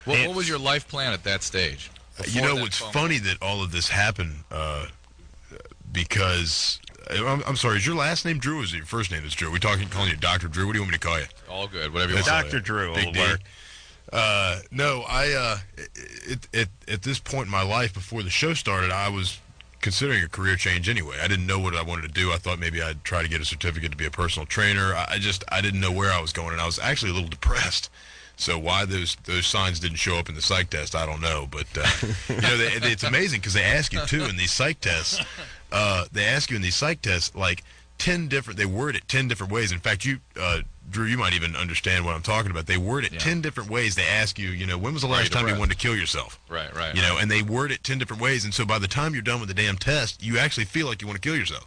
What was your life plan at that stage? It's funny that all of this happened because I'm sorry. Is your last name Drew? Or is it your first name is Drew? We calling you Dr. Drew? What do you want me to call you? All good. Whatever you want. Dr. Drew will work. No, at this point in my life, before the show started, I was considering a career change anyway. I didn't know what I wanted to do. I thought maybe I'd try to get a certificate to be a personal trainer. I didn't know where I was going, and I was actually a little depressed. So why those signs didn't show up in the psych test, I don't know. But it's amazing because they ask you too in these psych tests. Like 10 different. They word it 10 different ways. In fact, you, Drew, you might even understand what I'm talking about. They word it 10 different ways. They ask you, when was the last time you wanted to kill yourself? Right. And they word it 10 different ways. And so by the time you're done with the damn test, you actually feel like you want to kill yourself.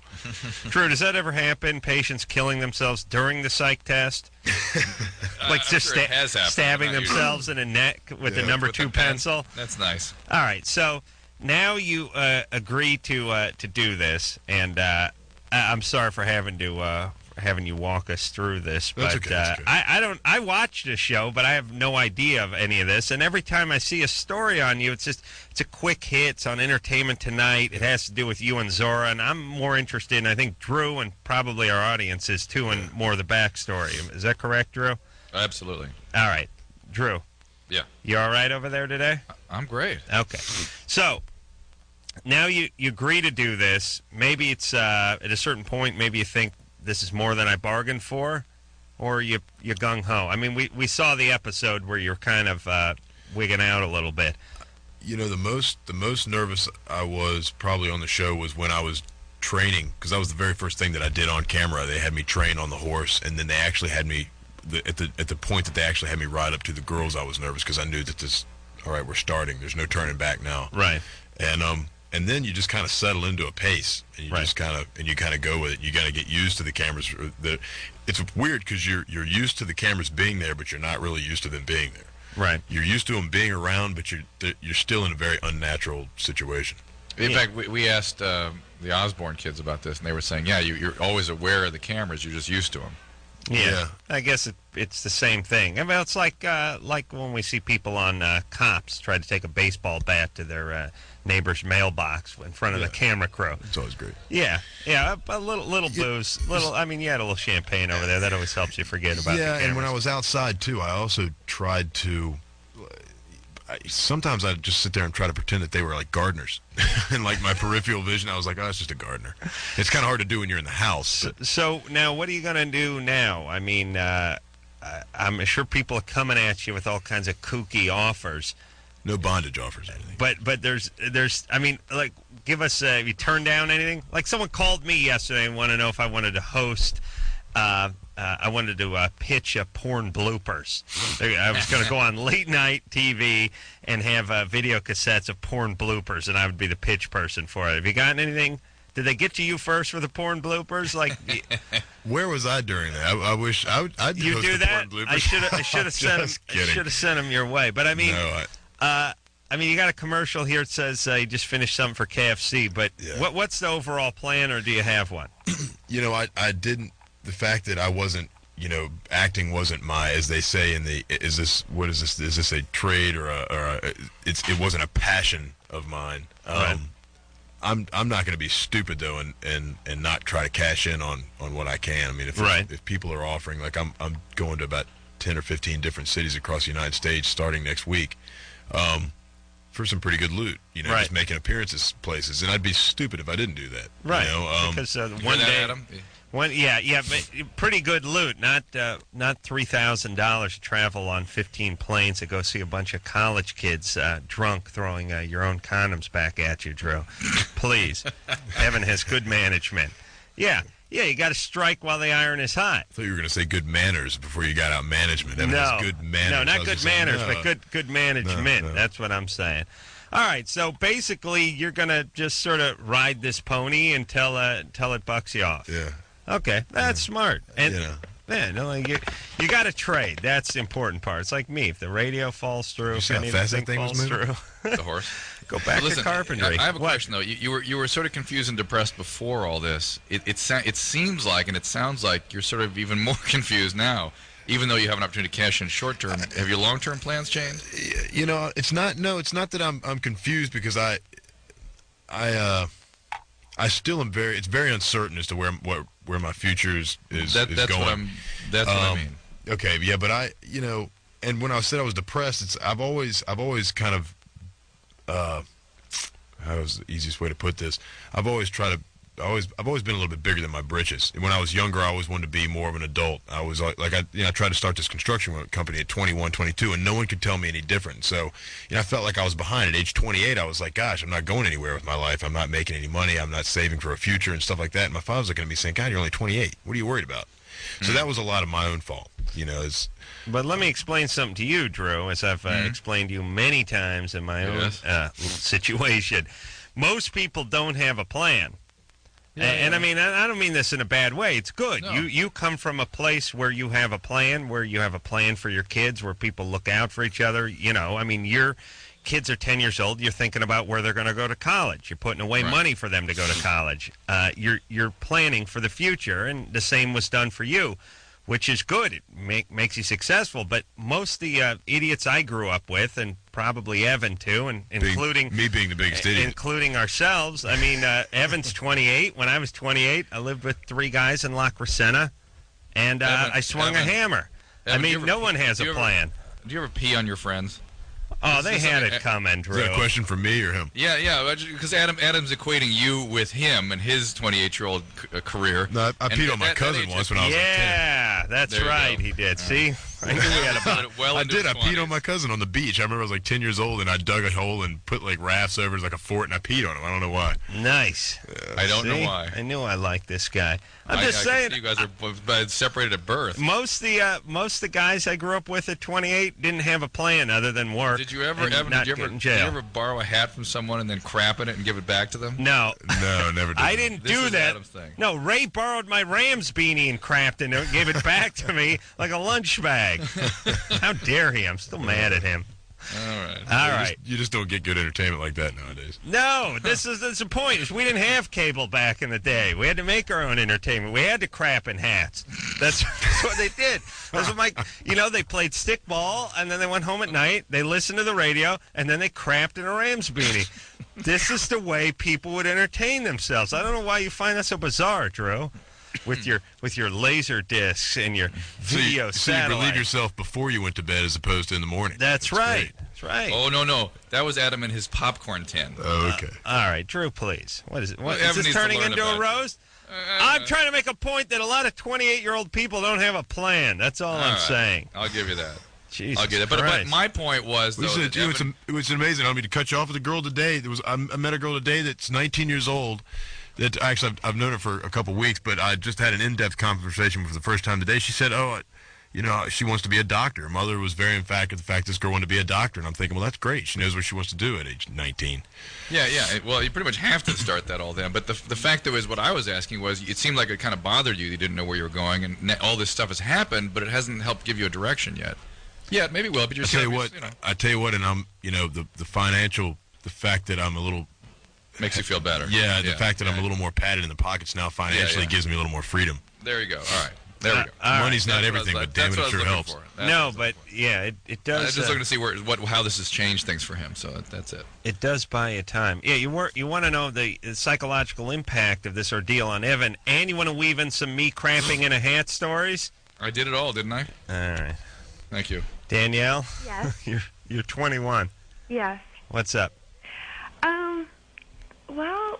Drew, does that ever happen? Patients killing themselves during the psych test? Like just stabbing themselves in the neck with the number 2 pencil? That's nice. All right. So now you agree to do this, and I'm sorry for having you walk us through this, but That's okay. I watch this show, but I have no idea of any of this. And every time I see a story on you, it's a quick hit. It's on Entertainment Tonight. It has to do with you and Zora, and I'm more interested in, I think, Drew and probably our audience is too, and more of the backstory. Is that correct, Drew? Absolutely. All right, Drew. Yeah. You all right over there today? I'm great. Okay. So now you agree to do this. Maybe it's at a certain point, maybe you think this is more than I bargained for, or you gung-ho. I mean, we saw the episode where you're kind of wigging out a little bit. The most nervous I was probably on the show was when I was training, because that was the very first thing that I did on camera. They had me train on the horse, and then they actually had me, at the point that they actually had me ride up to the girls, I was nervous because I knew that all right, we're starting. There's no turning back now. Right. And then you just kind of settle into a pace, and you just kind of go with it. You got to get used to the cameras. It's weird because you're used to the cameras being there, but you're not really used to them being there. Right. You're used to them being around, but you're still in a very unnatural situation. In fact, we asked the Osborne kids about this, and they were saying, you're always aware of the cameras. You're just used to them. Yeah. I guess it's the same thing. I mean, it's like when we see people on Cops try to take a baseball bat to their neighbor's mailbox in front of the camera crew. It's always great. Yeah, a little booze, I mean, you had a little champagne over there. That always helps you forget about the cameras. And when I was outside too, I also tried to. Sometimes I'd just sit there and try to pretend that they were like gardeners, and like my peripheral vision, I was like, oh, it's just a gardener. It's kind of hard to do when you're in the house. So now, what are you going to do now? I mean, I'm sure people are coming at you with all kinds of kooky offers. No bondage offers or anything. But there's I mean, like, give us have you turned down anything? Like, someone called me yesterday and wanted to know if I wanted to host. I wanted to pitch porn bloopers. I was going to go on late night TV and have video cassettes of porn bloopers, and I would be the pitch person for it. Have you gotten anything? Did they get to you first for the porn bloopers? Like, where was I during that? I wish I'd you host do the that. porn bloopers. I should have sent them. Should have sent them your way. But I mean, no, I mean, you got a commercial here that says you just finished something for KFC. But what's the overall plan, or do you have one? I didn't. The fact that I wasn't, acting wasn't my, as they say in the, is this a trade or it wasn't a passion of mine. Right. I'm not going to be stupid though and not try to cash in on what I can. I mean, if people are offering, like I'm going to about 10 or 15 different cities across the United States starting next week, for some pretty good loot, just making appearances places, and I'd be stupid if I didn't do that. Right. Because one day. Adam? But pretty good loot. Not $3,000 to travel on 15 planes to go see a bunch of college kids drunk throwing your own condoms back at you, Drew. Please, Evan has good management. Yeah, you got to strike while the iron is hot. I thought you were going to say good manners before you got out management. Evan has good manners. No, not good manners, but good management. No. That's what I'm saying. All right, so basically you're going to just sort of ride this pony until it bucks you off. Yeah. Okay, that's smart. And you got to trade. That's the important part. It's like me. If the radio falls through, if anything falls through, the horse. Go back to carpentry. I have a question though. You were sort of confused and depressed before all this. It seems like, and it sounds like you're sort of even more confused now. even though you have an opportunity to cash in short term. Have your long-term plans changed? You know, it's not. No, it's not that I'm confused because I still am very. It's very uncertain as to where my future is That's going. That's what I mean. Okay, yeah, but and when I said I was depressed, I've always kind of how's the easiest way to put this? I've always been a little bit bigger than my britches. When I was younger, I always wanted to be more of an adult. I was I tried to start this construction company at 21, 22, and no one could tell me any different. So, I felt like I was behind. At age 28, I was like, gosh, I'm not going anywhere with my life. I'm not making any money. I'm not saving for a future and stuff like that. And my father was looking at me saying, God, you're only 28. What are you worried about? So that was a lot of my own fault, But let me explain something to you, Drew, as I've explained to you many times in my own situation. Most people don't have a plan. And I mean, I don't mean this in a bad way. It's good. No. You come from a place where you have a plan, where you have a plan for your kids, where people look out for each other. I mean, your kids are 10 years old. You're thinking about where they're going to go to college. You're putting away money for them to go to college. You're planning for the future, and the same was done for you, which is good. It makes you successful. But most of the idiots I grew up with, and probably Evan too, and including me being the biggest idiot, including ourselves. I mean, Evan's 28. When I was 28, I lived with 3 guys in La Crescenta, and I swung a hammer. Evan, no one has a plan. Do you ever pee on your friends? Oh, they had it coming, Drew. Is that a question for me or him? Yeah, because Adam's equating you with him and his 28-year-old career. No, I peed on my cousin once when I was like 10. Yeah, that's right. He did. See? I knew we had a Got it well I into did. his I peed 20s. on my cousin on the beach. I remember I was like 10 years old, and I dug a hole and put like rafts over it like a fort, and I peed on him. I don't know why. Nice. I don't know See? why. I knew I liked this guy. I'm I just can saying. see you guys are separated at birth. Most of the guys I grew up with at 28 didn't have a plan other than work. Did you ever, and Evan? not Did get in you jail. ever borrow a hat from someone and then crap in it and give it back to them? No. No, never did. I didn't This do is that. Adam's thing. No, Ray borrowed my Rams beanie and crapped in it and gave it back to me like a lunch bag. How dare he? I'm still mad at him. All right. All right. You just don't get good entertainment like that nowadays. No, that's the point. Is we didn't have cable back in the day. We had to make our own entertainment. We had to crap in hats. That's what they did. That's what they played stickball, and then they went home at night. They listened to the radio, and then they crapped in a Rams beanie. This is the way people would entertain themselves. I don't know why you find that so bizarre, Drew. With your laser discs and your video so you satellite. relieve yourself before you went to bed as opposed to in the morning. That's right. great. That's right. Oh, no. That was Adam and his popcorn tin. Oh, okay. All right, Drew, please. What is it? Well, Is Evan this needs to turning learn into a about roast? I'm trying to make a point that a lot of 28-year-old people don't have a plan. That's all I'm right. saying. I'll give you that. Jesus I'll get it. But Christ. my point was, though, Listen, that it was amazing. I don't mean to cut you off with a girl today. I met a girl today that's 19 years old. That actually I've known her for a couple weeks, but I just had an in-depth conversation for the first time today. She said, she wants to be a doctor. Her mother was very emphatic of the fact this girl wanted to be a doctor, and I'm thinking, well, that's great. She knows what she wants to do at age 19. Yeah. Well, you pretty much have to start that all then. But the fact that was what I was asking was, it seemed like it kind of bothered you. You didn't know where you were going, and all this stuff has happened, but it hasn't helped give you a direction yet. Yeah, maybe it will. But I tell you what, and I'm, the financial, the fact that I'm a little. Makes you feel better. Yeah, the fact that I'm a little more padded in the pockets now financially gives me a little more freedom. There you go. All right. There we go. Money's not everything, but damn it, it sure helps. It does. I was just looking to see how this has changed things for him. So that's it. It does buy you time. Yeah, you want to know the psychological impact of this ordeal on Evan, and you want to weave in some me cramping in a hat stories. I did it all, didn't I? All right. Thank you. Danielle? Yes. You're 21. Yes. What's up? Well,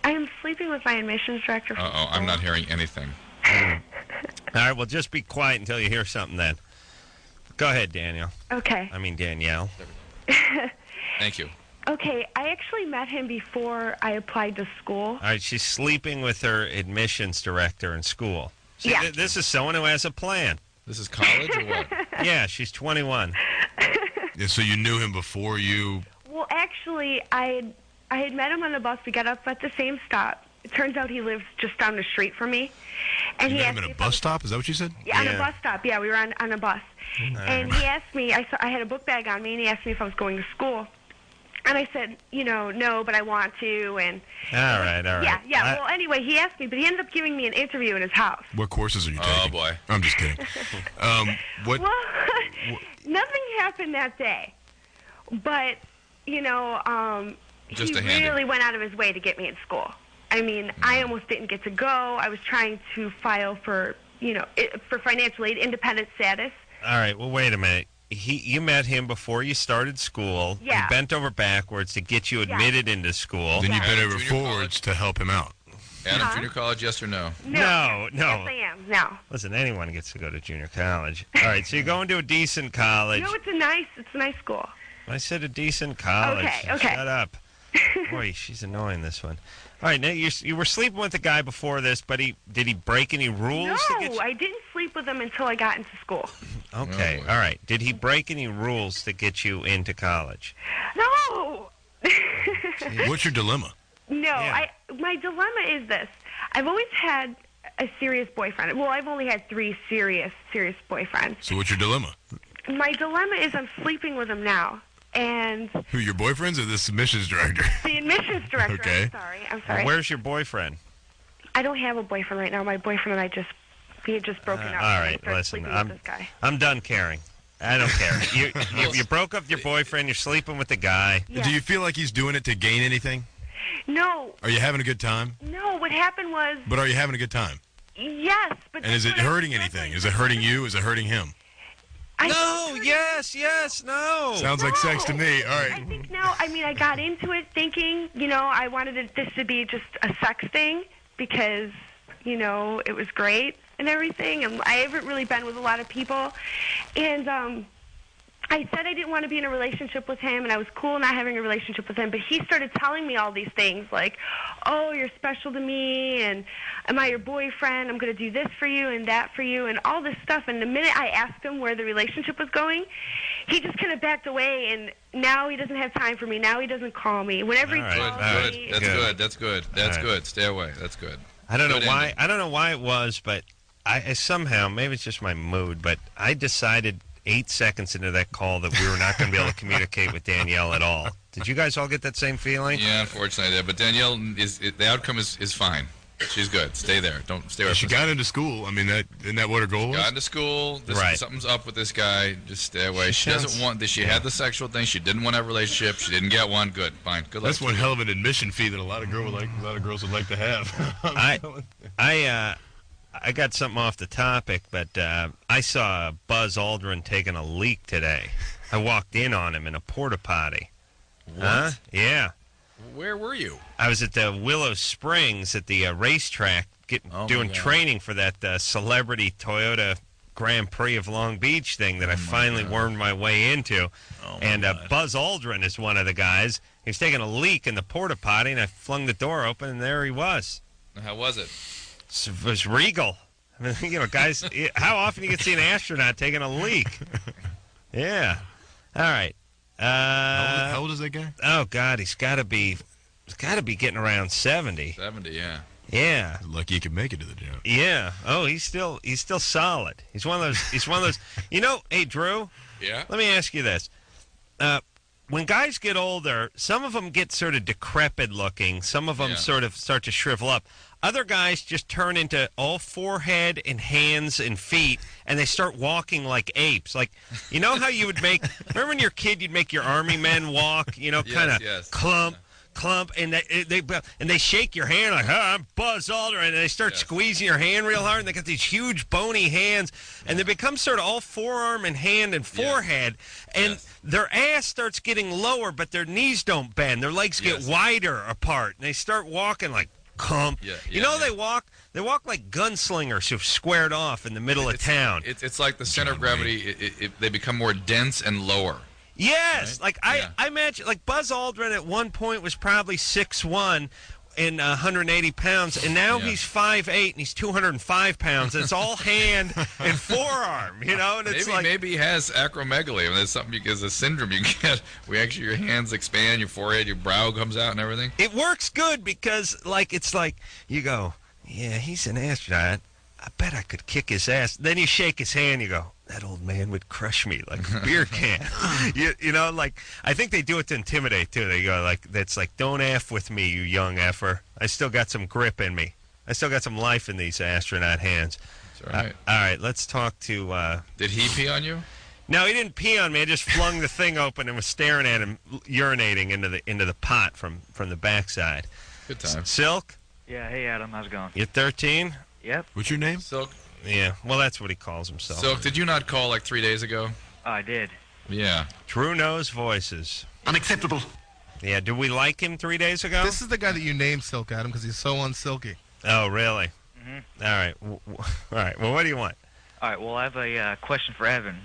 I am sleeping with my admissions director. Uh-oh, I'm not hearing anything. All right, well, just be quiet until you hear something then. Go ahead, Danielle. Okay. I mean, Danielle. Thank you. Okay, I actually met him before I applied to school. All right, she's sleeping with her admissions director in school. See, Yeah. This is someone who has a plan. This is college or what? Yeah, she's 21. Yeah, so you knew him before you. Well, actually, I had met him on the bus. We got up at the same stop. It turns out he lives just down the street from me. And You he met asked him me at a if I bus was- stop? Is that what you said? Yeah, on Yeah. a bus stop. Yeah, we were on a bus. And he asked me, I had a book bag on me, and he asked me if I was going to school. And I said, no, but I want to. And All right. Yeah. Well, anyway, he asked me, but he ended up giving me an interview in his house. What courses are you taking? Oh, boy. I'm just kidding. What? Well, nothing happened that day. But, Just he a handy. really went out of his way to get me in school. I mean, I almost didn't get to go. I was trying to file for, for financial aid, independent status. All right. Well, wait a minute. You met him before you started school. Yeah. He bent over backwards to get you admitted into school. Then you Yeah. bent over Junior forwards college? to help him out. Adam, Huh? junior college, yes or no? No. Yes, I am. No. Listen, anyone gets to go to junior college. All right, so you're going to a decent college. It's a nice school. I said a decent college. Okay. Shut up. Boy, she's annoying, this one. All right, now you were sleeping with a guy before this, but did he break any rules to get No, you? I didn't sleep with him until I got into school. Okay, Oh, boy. all right. Did he break any rules to get you into college? No. What's your dilemma? No, Yeah. my dilemma is this. I've always had a serious boyfriend. Well, I've only had 3 serious boyfriends. So what's your dilemma? My dilemma is I'm sleeping with him now. And Who, your boyfriends or the submissions director? the admissions director, Okay. I'm sorry. Where's your boyfriend? I don't have a boyfriend right now. My boyfriend and I we had just broken up. All and I right, started listen, sleeping with this guy. I'm done caring. I don't care. You broke up with your boyfriend. You're sleeping with the guy. Yeah. Do you feel like he's doing it to gain anything? No, Are you having a good time? what happened was, But are you having a good time? yes, but... And is it hurting anything? Is it hurting you? Is it hurting him? No, yes, no. Sounds like sex to me. All I right. think I got into it thinking, I wanted this to be just a sex thing because, it was great and everything. And I haven't really been with a lot of people. And I said I didn't want to be in a relationship with him, and I was cool not having a relationship with him. But he started telling me all these things like, oh, you're special to me, and am I your boyfriend? I'm going to do this for you and that for you, and all this stuff. And the minute I asked him where the relationship was going, he just kind of backed away, and now he doesn't have time for me. Now he doesn't call me. Whenever he All right, calls all right. me... That's good. That's good. That's All right. good. Stay away. That's good. I don't know Good why. ending. I don't know why it was, but I somehow, maybe it's just my mood, but I decided 8 seconds into that call that we were not going to be able to communicate with Danielle at all. Did you guys all get that same feeling? Yeah, unfortunately, I did. But Danielle the outcome is fine. She's good. Stay there. Don't stay away She from got into school. I mean, isn't that what her goal was? Got into school. Right. Something's up with this guy. Just stay away. She sounds- doesn't want this. She had the sexual thing. She didn't want to have a relationship. She didn't get one. Good. Fine. Good luck. That's one hell of an admission fee that a lot of girls would like to have. I got something off the topic, but I saw Buzz Aldrin taking a leak today. I walked in on him in a porta potty. What? Huh? Yeah. Where were you? I was at the Willow Springs at the racetrack Oh, my doing God. training for that celebrity Toyota Grand Prix of Long Beach thing that I finally wormed my way into. Oh, my And God. Buzz Aldrin is one of the guys. He was taking a leak in the porta potty, and I flung the door open, and there he was. How was it? It was regal. I mean, guys, how often you get to see an astronaut taking a leak? Yeah. All right. How old is that guy? Oh God, he's got to be getting around 70. 70. Yeah. Yeah. Lucky he could make it to the job. Yeah. Oh, he's still solid. He's one of those. Hey Drew, Yeah. let me ask you this. When guys get older, some of them get sort of decrepit looking. Some of them Yeah. sort of start to shrivel up. Other guys just turn into all forehead and hands and feet, and they start walking like apes. Like, you know how you would remember when you're a kid, you'd make your army men walk, kind of yes. clump, and they shake your hand like, I'm Buzz Aldrin, and they start Yes. squeezing your hand real hard, and they got these huge bony hands, and they become sort of all forearm and hand and forehead, and Yes. their ass starts getting lower, but their knees don't bend. Their legs get Yes. wider apart, and they start walking like clump. Yeah, They walk like gunslingers who've squared off in the middle of town. It's like the center of gravity. They become more dense and lower. Yes, Right? like Yeah. I imagine, like Buzz Aldrin at one point was probably 6'1" and 180 pounds, and now Yeah. he's 5'8" and he's 205 pounds. And it's all hand and forearm, and it's Maybe he has acromegaly. I mean, that's something it's a syndrome you get. Your hands expand, your forehead, your brow comes out, and everything. it works good because it's like you go, yeah, he's an astronaut. I bet I could kick his ass. Then you shake his hand, you go, that old man would crush me like a beer can. you know, like, I think they do it to intimidate, too. They go, like, that's like, don't F with me, you young effer. I still got some grip in me. I still got some life in these astronaut hands. That's right. All right, let's talk to... Did he pee on you? No, he didn't pee on me. I just flung the thing open and was staring at him, urinating into the pot from the backside. Good time. Silk? Yeah, hey Adam, how's it going? You're 13? Yep. What's your name? Silk. Yeah, well, that's what he calls himself. Silk, did you not call like 3 days ago? I did. Yeah. True knows voices. Unacceptable. Yeah, did we like him 3 days ago? This is the guy that you named Silk, Adam, because he's so unsilky. Oh, really? Mm-hmm. All right. All right. Well, what do you want? All right, well, I have a question for Evan.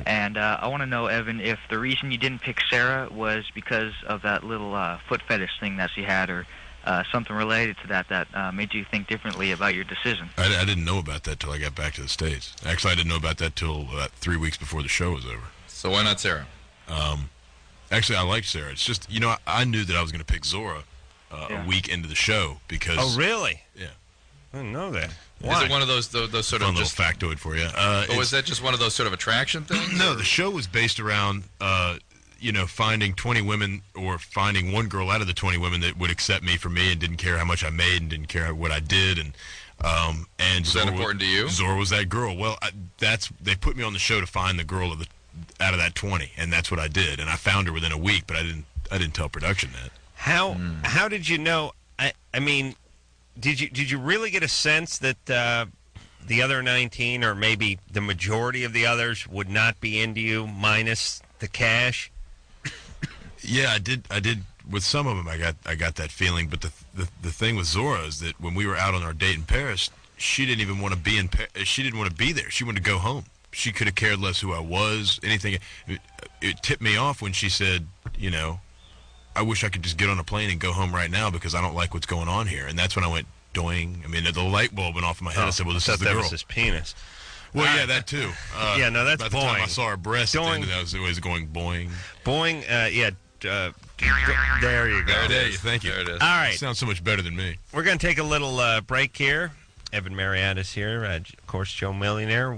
And I want to know, Evan, if the reason you didn't pick Sarah was because of that little foot fetish thing that she had, or something related to that made you think differently about your decision. I didn't know about that till I got back to the States. Actually, I didn't know about that till about 3 weeks before the show was over. So why not Sarah? Actually, I liked Sarah. It's just, you know, I knew that I was going to pick Zora a week into the show because... Oh, really? Yeah. I didn't know that. Is it one of those sort Fun of little just... factoid for you. Or was that just one of those sort of attraction things? No, the show was based around, you know, finding 20 women or finding one girl out of the 20 women that would accept me for me and didn't care how much I made and didn't care what I did. And was that important to you? Zora was that girl. Well, they put me on the show to find the girl out of that 20, and that's what I did. And I found her within a week, but I didn't tell production that. How did you know? I mean, did you really get a sense that the other 19, or maybe the majority of the others, would not be into you minus the cash? Yeah, I did. With some of them, I got that feeling. But the thing with Zora is that when we were out on our date in Paris, she didn't even want to be in. She didn't want to be there. She wanted to go home. She could have cared less who I was. Anything. It tipped me off when she said, you know, I wish I could just get on a plane and go home right now because I don't like what's going on here. And that's when I went doing. I mean, the light bulb went off in my head. I said, well, this is the that girl. was his penis. Well, yeah, that too. Yeah, no, that's by the time I boing. saw her breast, Doing. that was always going boing. Boing, yeah. There you go. Thank you. There it is. All right. Sounds so much better than me. We're going to take a little break here. Evan Marriott is here. Of course, Joe Millionaire.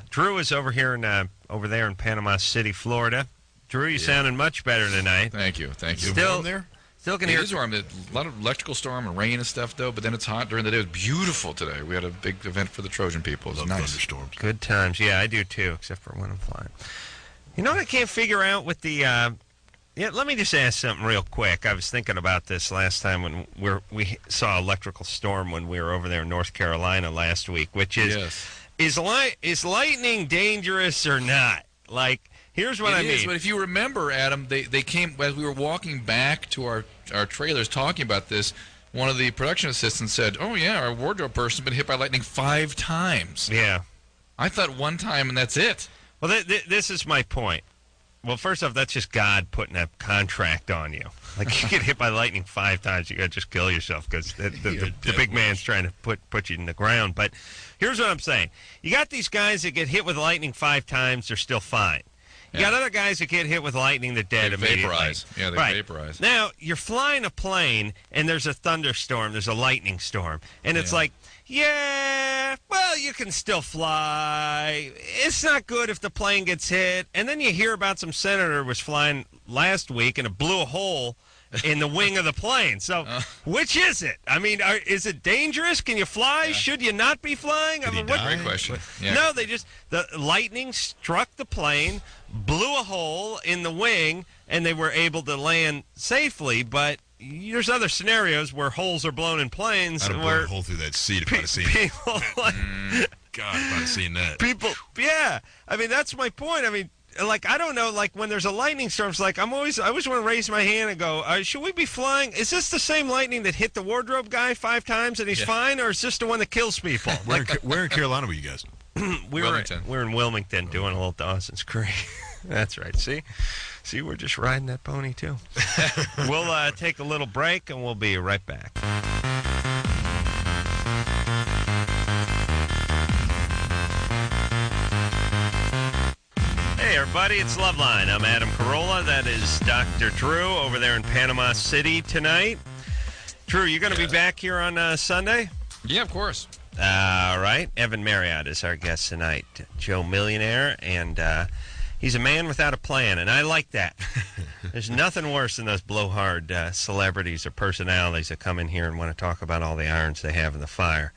Drew is over there in Panama City, Florida. Drew, you sounding much better tonight. Thank you. Still warm there? Still can It hear. is warm. A lot of electrical storm and rain and stuff, though, but then it's hot during the day. It was beautiful today. We had a big event for the Trojan people. It was Love nice. thunderstorms. Good times. Yeah, I do too, except for when I'm flying. You know what I can't figure out with the... Yeah, let me just ask something real quick. I was thinking about this last time when we saw electrical storm when we were over there in North Carolina last week, which is, is lightning dangerous or not? Like, here's what I mean. It is, but if you remember, Adam, they came, as we were walking back to our trailers talking about this, one of the production assistants said, oh, yeah, our wardrobe person's been hit by lightning 5 times. Yeah. I thought one time and that's it. Well, this is my point. Well, first off, that's just God putting a contract on you. Like, you get hit by lightning 5 times, you got to just kill yourself because the big man's trying to put you in the ground. But here's what I'm saying. You got these guys that get hit with lightning 5 times, they're still fine. You got other guys that get hit with lightning, they're dead immediately. Vaporize. Yeah, they vaporize. Now, you're flying a plane, and there's a thunderstorm, there's a lightning storm. And it's like, yeah, well, you can still fly. It's not good if the plane gets hit. And then you hear about some senator was flying last week, and it blew a hole in the wing of the plane. So, which is it? I mean, is it dangerous? Can you fly? Should you not be flying? Did he die? Great question. Yeah. No, the lightning struck the plane, blew a hole in the wing, and they were able to land safely. But there's other scenarios where holes are blown in planes. I'd have blown a hole through that seat if I'd have seen it. People, like, God, if I'd have seen that. people, yeah. I mean, that's my point. I mean, like, I don't know, like, when there's a lightning storm, it's like, I always want to raise my hand and go, should we be flying? Is this the same lightning that hit the wardrobe guy 5 times and he's fine, or is this the one that kills people? Where in Carolina were you guys? Wilmington. We're in Wilmington doing a little Dawson's Creek. That's right. See, we're just riding that pony, too. We'll take a little break, and we'll be right back. Hey, everybody, it's Loveline. I'm Adam Carolla. That is Dr. Drew over there in Panama City tonight. Drew, you going to be back here on Sunday? Yeah, of course. All right. Evan Marriott is our guest tonight. Joe Millionaire, and he's a man without a plan, and I like that. There's nothing worse than those blowhard celebrities or personalities that come in here and want to talk about all the irons they have in the fire.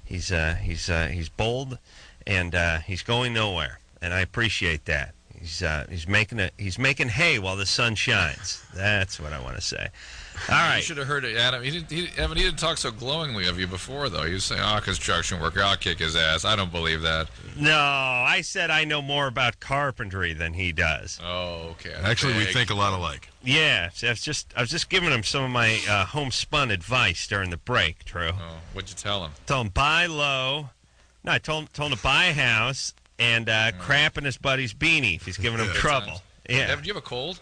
He's bold, and he's going nowhere, and I appreciate that. He's making hay while the sun shines. That's what I want to say. All right. You should have heard it, Adam. Evan, he didn't talk so glowingly of you before, though. He was saying, construction worker, I'll kick his ass. I don't believe that. No, I said I know more about carpentry than he does. Oh, okay. Actually, we think a lot alike. Yeah, I was just giving him some of my homespun advice during the break, True. Oh, what'd you tell him? Told him buy low. No, I told him to buy a house and crap in his buddy's beanie if he's giving him trouble. Yeah. Evan, do you have a cold?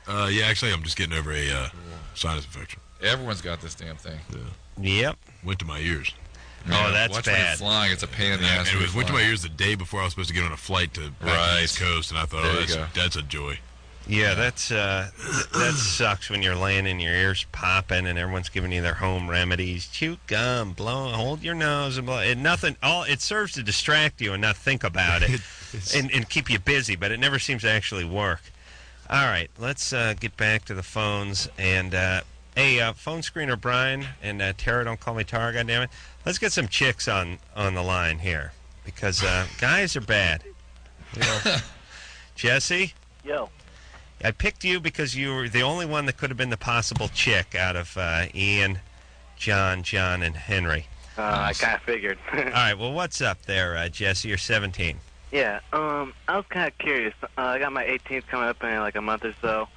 Yeah, actually, I'm just getting over a sinus infection. Everyone's got this damn thing. Yeah. Yep. Went to my ears. Oh, that's Watch bad. when you're flying. It's a pain in the ass. And it went to my ears the day before I was supposed to get on a flight to back to the East Coast, and I thought, that's a joy. Yeah, that sucks when you're laying in your ears popping and everyone's giving you their home remedies. Chew gum, blow, hold your nose, and blow. It serves to distract you and not think about it and keep you busy, but it never seems to actually work. All right, let's get back to the phones. And, phone screener Brian and Tara, don't call me Tara, goddammit. Let's get some chicks on the line here because guys are bad. You know. Jesse? Yo. I picked you because you were the only one that could have been the possible chick out of Ian, John, and Henry. I kind of figured. All right, well, what's up there, Jesse? You're 17. Yeah, I was kind of curious. I got my 18th coming up in like a month or so,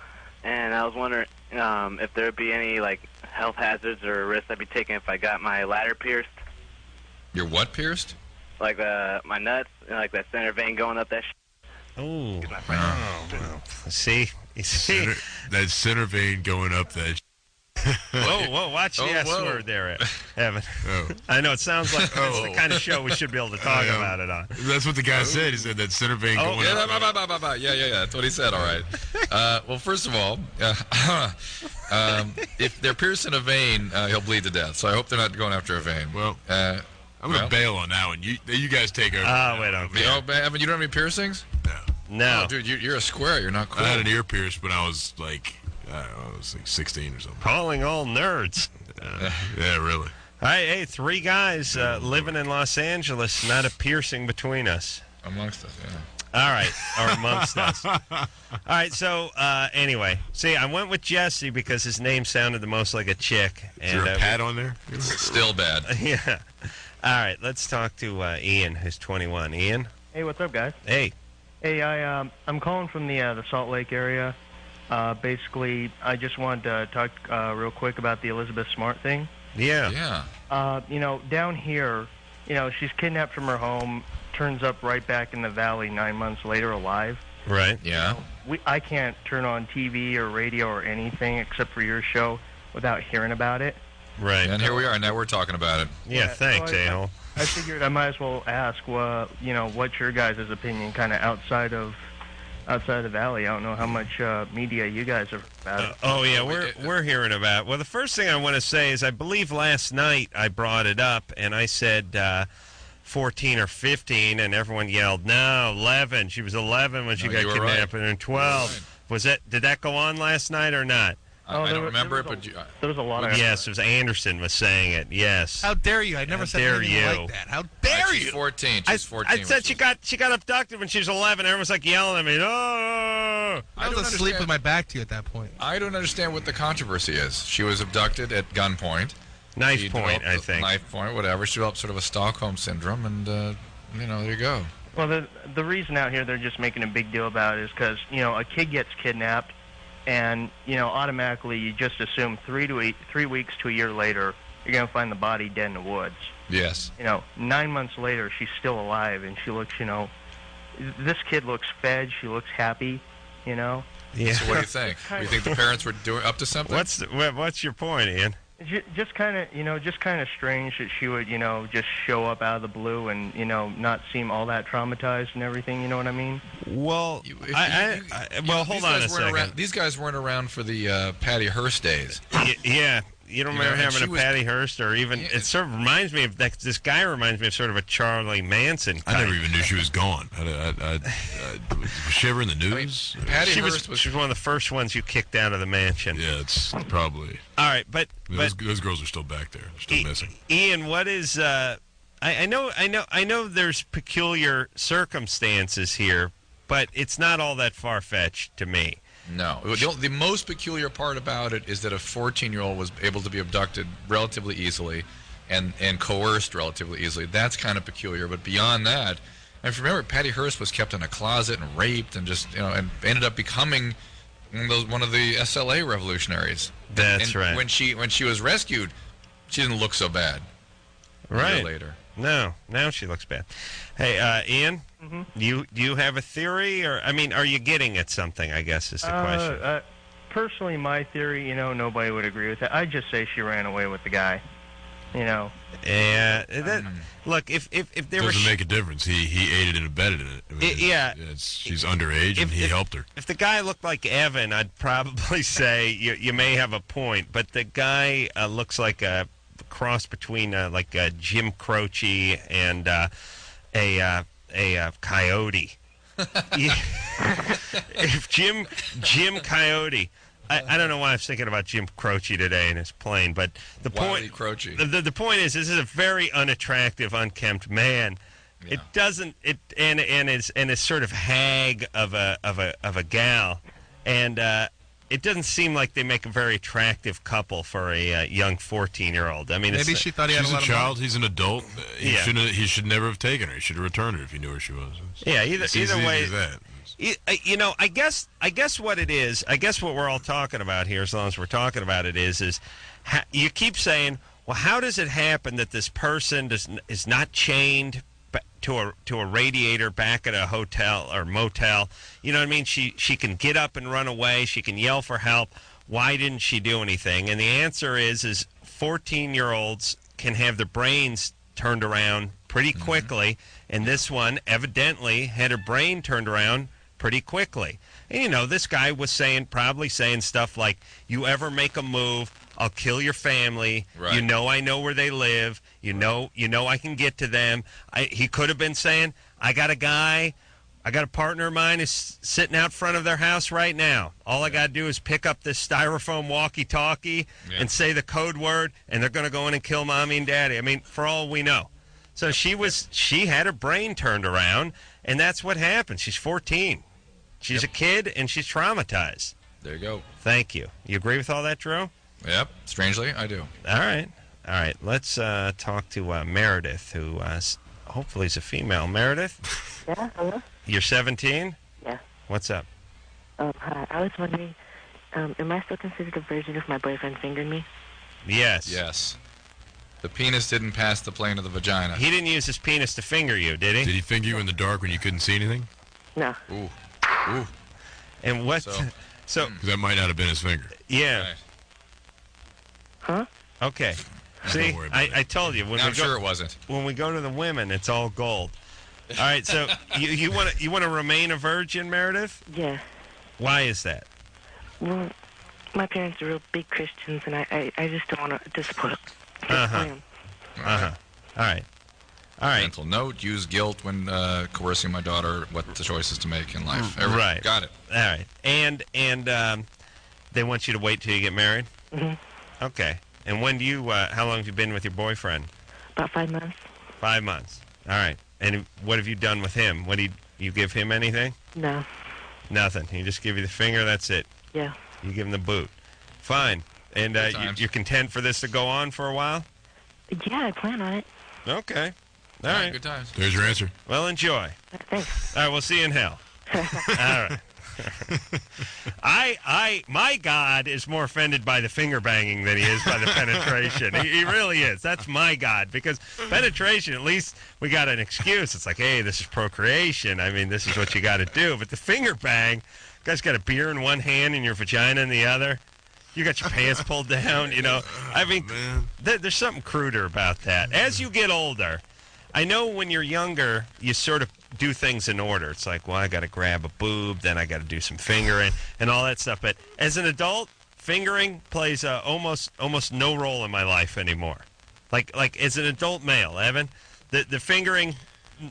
and I was wondering if there would be any like health hazards or risks I'd be taking if I got my ladder pierced. Your what pierced? Like my nuts, like that center vein going up that. Oh, well, see, you see. That center vein going up that. Whoa, watch the S word there, Evan. Oh. I know, it sounds like it's the kind of show we should be able to talk about it on. That's what the guy said. He said that center vein going up. Yeah, that's what he said, all right. Well, first of all, if they're piercing a vein, he'll bleed to death, so I hope they're not going after a vein. Well, I'm going to bail on that one. You guys take over. Wait, okay. Evan, you don't have any piercings? No. Oh, dude, you're a square. You're not cool. I had an ear pierced when I was like, I don't know, I was like 16 or something. Calling all nerds. Yeah, really. All right, hey, 3 guys living in Los Angeles, not a piercing between us. Amongst us, yeah. All right, or amongst us. All right, so anyway, see, I went with Jesse because his name sounded the most like a chick. Is there a pad on there? Still bad. Yeah. All right, let's talk to Ian, who's 21. Ian? Hey, what's up, guys? Hey. Hey, I'm calling from the Salt Lake area. Basically, I just wanted to talk real quick about the Elizabeth Smart thing. Yeah. Down here, she's kidnapped from her home, turns up right back in the valley 9 months later alive. Right. Yeah. I can't turn on TV or radio or anything except for your show without hearing about it. Right. And here we are. Now we're talking about it. Yeah, thanks, so a-hole. I figured I might as well ask, what's your guys' opinion kind of outside of the valley? I don't know how much media you guys have about it. We're hearing about it. Well, the first thing I want to say is I believe last night I brought it up, and I said 14 or 15, and everyone yelled, no, 11. She was 11 when she got kidnapped, and 12. Right. Did that go on last night or not? I don't remember it, but there was a lot of. Yes, it was Anderson was saying it. Yes. How dare you? I never said anything like that. How dare you? She's 14. She's 14. I said she got abducted when she was 11. Everyone's like yelling at me. Oh! I was asleep with my back to you at that point. I don't understand what the controversy is. She was abducted at gunpoint. Knife point, I think. Knife point, whatever. She developed sort of a Stockholm syndrome, and there you go. Well, the reason out here they're just making a big deal about it is because a kid gets kidnapped. And, automatically you just assume 3 weeks to a year later, you're going to find the body dead in the woods. Yes. 9 months later, she's still alive, and she looks, this kid looks fed, she looks happy, Yeah. So what do you think? Do you think the parents were up to something? What's your point, Ian? Just kind of strange that she would, just show up out of the blue and, not seem all that traumatized and everything. You know what I mean? Well, hold on a second. These guys weren't around for the Patty Hearst days. Yeah. You don't You know, remember and having she a was- Patty Hearst, or even Yeah, it sort of reminds me of that. This guy reminds me of sort of a Charlie Manson type. I never even knew she was gone. Was she ever in the news? Patty She Hearst was one of the first ones you kicked out of the mansion. Yeah, it's probably. All right, but Those girls are still back there. They're still missing. Ian, what is? I know. There's peculiar circumstances here, but it's not all that far fetched to me. No. The most peculiar part about it is that a 14-year-old was able to be abducted relatively easily and coerced relatively easily. That's kind of peculiar. But beyond that, and if you remember, Patty Hearst was kept in a closet and raped and just, and ended up becoming one of the SLA revolutionaries. That's right. When she was rescued, she didn't look so bad. Right. A year later. No, now she looks bad. Hey, Ian, do you have a theory, or are you getting at something? I guess is the question. Personally, my theory, nobody would agree with that. I'd just say she ran away with the guy. Yeah. Look, if there Doesn't make a difference. He aided and abetted in it. She's underage, and he helped her. If the guy looked like Evan, I'd probably say you may have a point. But the guy looks like a cross between Jim Croce and a coyote. If Jim Coyote, I don't know why I was thinking about Jim Croce today in his plane, but the Wiley point Croce. the point is, this is a very unattractive, unkempt man. Yeah. It doesn't and is sort of hag of a gal, and it doesn't seem like they make a very attractive couple for a young 14-year-old. Maybe she thought he had She's a a lot child. He's an adult. He Yeah. He should never have taken her. He should have returned her if he knew where she was. Yeah, It's either easy way. as that. I guess what it is. I guess what we're all talking about here, as long as we're talking about it, is you keep saying, well, how does it happen that this person is not chained to a radiator back at a hotel or motel? You know what I mean? She can get up and run away. She can yell for help. Why didn't she do anything? And the answer is 14-year-olds can have their brains turned around pretty quickly, and this one evidently had her brain turned around pretty quickly. And this guy was probably saying stuff like, "You ever make a move, I'll kill your family. Right. I know where they live. You know I can get to them." He could have been saying, I got a partner of mine is sitting out front of their house right now. All I got to do is pick up this styrofoam walkie-talkie and say the code word, and they're going to go in and kill mommy and daddy. For all we know. So she had her brain turned around, and that's what happened. She's 14. She's a kid, and she's traumatized. There you go. Thank you. You agree with all that, Drew? Yep. Strangely, I do. All right. Let's talk to Meredith, who hopefully is a female. Meredith? Yeah, hello? You're 17? Yeah. What's up? Hi. I was wondering, am I still considered a virgin if my boyfriend fingered me? Yes. Yes. The penis didn't pass the plane of the vagina. He didn't use his penis to finger you, did he? Did he finger you in the dark when you couldn't see anything? No. Ooh. Ooh. And what? So- So, Because that might not have been his finger. yeah. Right. Huh? Okay. See, Don't worry about I told you. I'm sure it wasn't. When we go to the women, it's all gold. All right, so you want to remain a virgin, Meredith? Yeah. Why is that? Well, my parents are real big Christians, and I just don't want to disappoint Uh-huh. them. All right. Mental note: use guilt when coercing my daughter what the choices to make in life. Right. Got it. All right. And they want you to wait till you get married? Mm-hmm. Okay. And when do you? How long have you been with your boyfriend? About 5 months. 5 months. All right. And what have you done with him? What do you give him anything? No. Nothing. He just give you the finger. That's it. Yeah. You give him the boot. Fine. And Good times. you're content for this to go on for a while? Yeah, I plan on it. Okay. All right. Good times. There's your answer. Well, enjoy. Thanks. All right. We'll see you in hell. All right. My God is more offended by the finger banging than he is by the penetration. He really is. That's my God, because penetration, at least we got an excuse. It's like, hey, this is procreation. This is what you got to do. But the finger bang, you guys got a beer in one hand and your vagina in the other. You got your pants pulled down. There's something cruder about that. As you get older, I know when you're younger, you sort of do things in order. It's like, well, I got to grab a boob, then I got to do some fingering and all that stuff. But as an adult, fingering plays almost no role in my life anymore. Like as an adult male, Evan, the fingering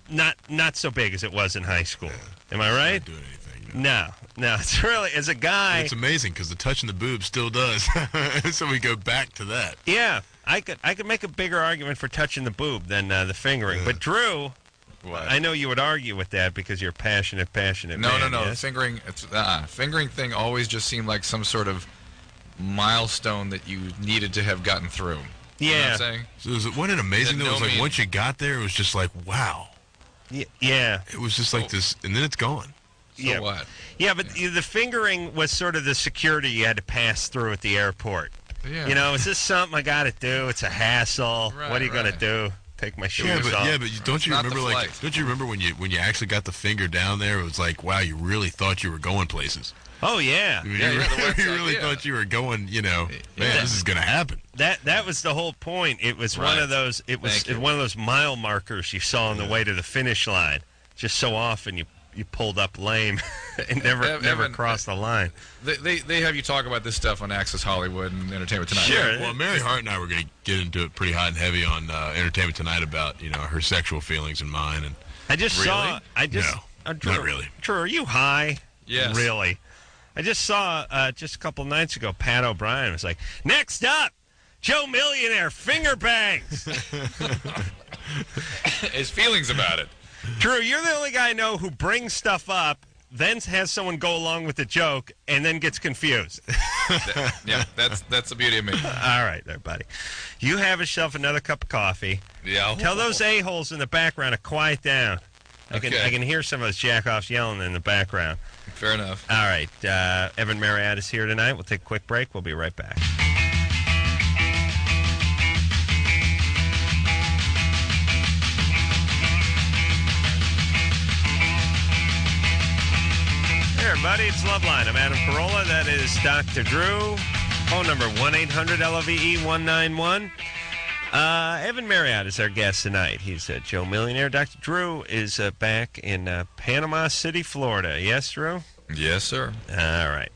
not so big as it was in high school. Am I right? Not doing anything. No. It's really, as a guy. It's amazing because the touching the boob still does. So we go back to that. Yeah, I could make a bigger argument for touching the boob than the fingering. Yeah. But Drew, What? I know you would argue with that because you're passionate man. No. Yes? The fingering thing always just seemed like some sort of milestone that you needed to have gotten through. You know what I'm saying? So wasn't it amazing though? It was like once you got there, it was just like, wow. Yeah. It was just like this, and then it's gone. So what? Yeah, but the fingering was sort of the security you had to pass through at the airport. Yeah. You know, is this something I got to do? It's a hassle. Right, what are you going to right. do? Take my shoes off? Yeah, but don't you Not the remember flight. don't you remember when you actually got the finger down there? It was like, wow, you really thought you were going places. Oh, yeah. You, Yeah, you the website, really yeah. thought you were going, man, this is going to happen. That was the whole point. It was one Right. of those. It was Thank you. one of those mile markers you saw on the way to the finish line. Just so often you pulled up lame and never Evan, crossed the line. They have you talk about this stuff on Access Hollywood and Entertainment Tonight. Sure. Well, Mary Hart and I were going to get into it pretty hot and heavy on Entertainment Tonight about her sexual feelings and mine. And I just saw. No, Drew, not really. Drew, are you high? Yes. Really? I just saw just a couple nights ago. Pat O'Brien was like, "Next up, Joe Millionaire finger bangs." His feelings about it. Drew, you're the only guy I know who brings stuff up, then has someone go along with the joke, and then gets confused. Yeah, that's the beauty of me. All right, there, buddy. You have yourself another cup of coffee. Yeah. Tell those a-holes in the background to quiet down. I can hear some of those jack-offs yelling in the background. Fair enough. All right, Evan Marriott is here tonight. We'll take a quick break. We'll be right back. Hey, everybody, it's Loveline. I'm Adam Carolla. That is Dr. Drew. Phone number 1-800-LOVE-191. Evan Marriott is our guest tonight. He's a Joe Millionaire. Dr. Drew is back in Panama City, Florida. Yes, Drew? Yes, sir. All right.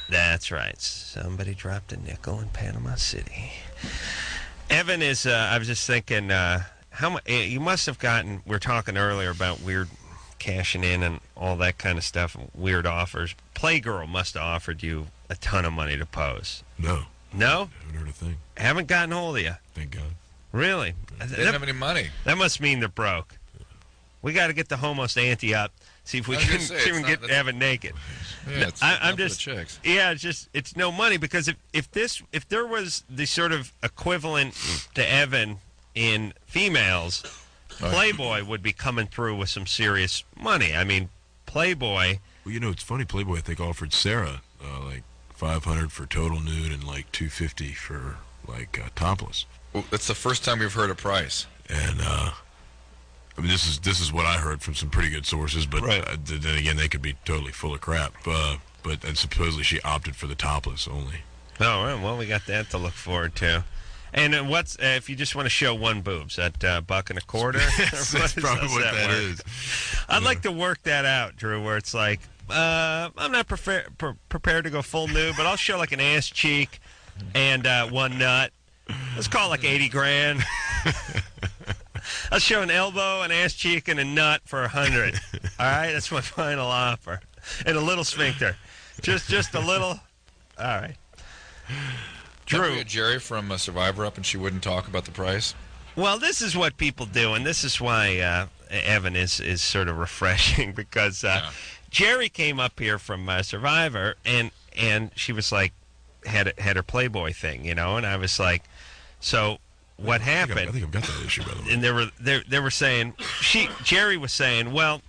That's right. Somebody dropped a nickel in Panama City. Evan is, I was just thinking, how much you must have gotten, we were talking earlier about weird cashing in and all that kind of stuff, weird offers. Playgirl must have offered you a ton of money to pose. No, No? haven't heard a thing. Haven't gotten hold of you. Thank God. Really? They didn't have any money. That must mean they're broke. We got to get the homos ante up. See if we I was can gonna say, even it's get not- Evan naked. Yeah, it's I'm enough for just the chicks. yeah, it's no money because if there was the sort of equivalent to Evan in females, Playboy would be coming through with some serious money. I mean, Playboy. Well, it's funny. Playboy, I think, offered Sarah like $500 for total nude and like $250 for like topless. Well, that's the first time we've heard a price. And I mean, this is what I heard from some pretty good sources, but Right. Then again, they could be totally full of crap. And supposedly she opted for the topless only. Oh well, we got that to look forward to. And what's if you just want to show one boob's at $1.25? That's probably what that is. I'd like to work that out, Drew, where it's like, I'm not prepared to go full nude, but I'll show like an ass cheek and one nut. Let's call it like 80 grand. I'll show an elbow, an ass cheek, and a nut for 100. All right, that's my final offer. And a little sphincter. Just a little. All right. Drew. Drew. Jerry from Survivor up and she wouldn't talk about the price. Well, this is what people do, and this is why Evan is sort of refreshing because Jerry came up here from Survivor, and she was like, had her Playboy thing, and I was like, so what happened? I think I've got that issue, by the way. And they were saying, Jerry was saying, well,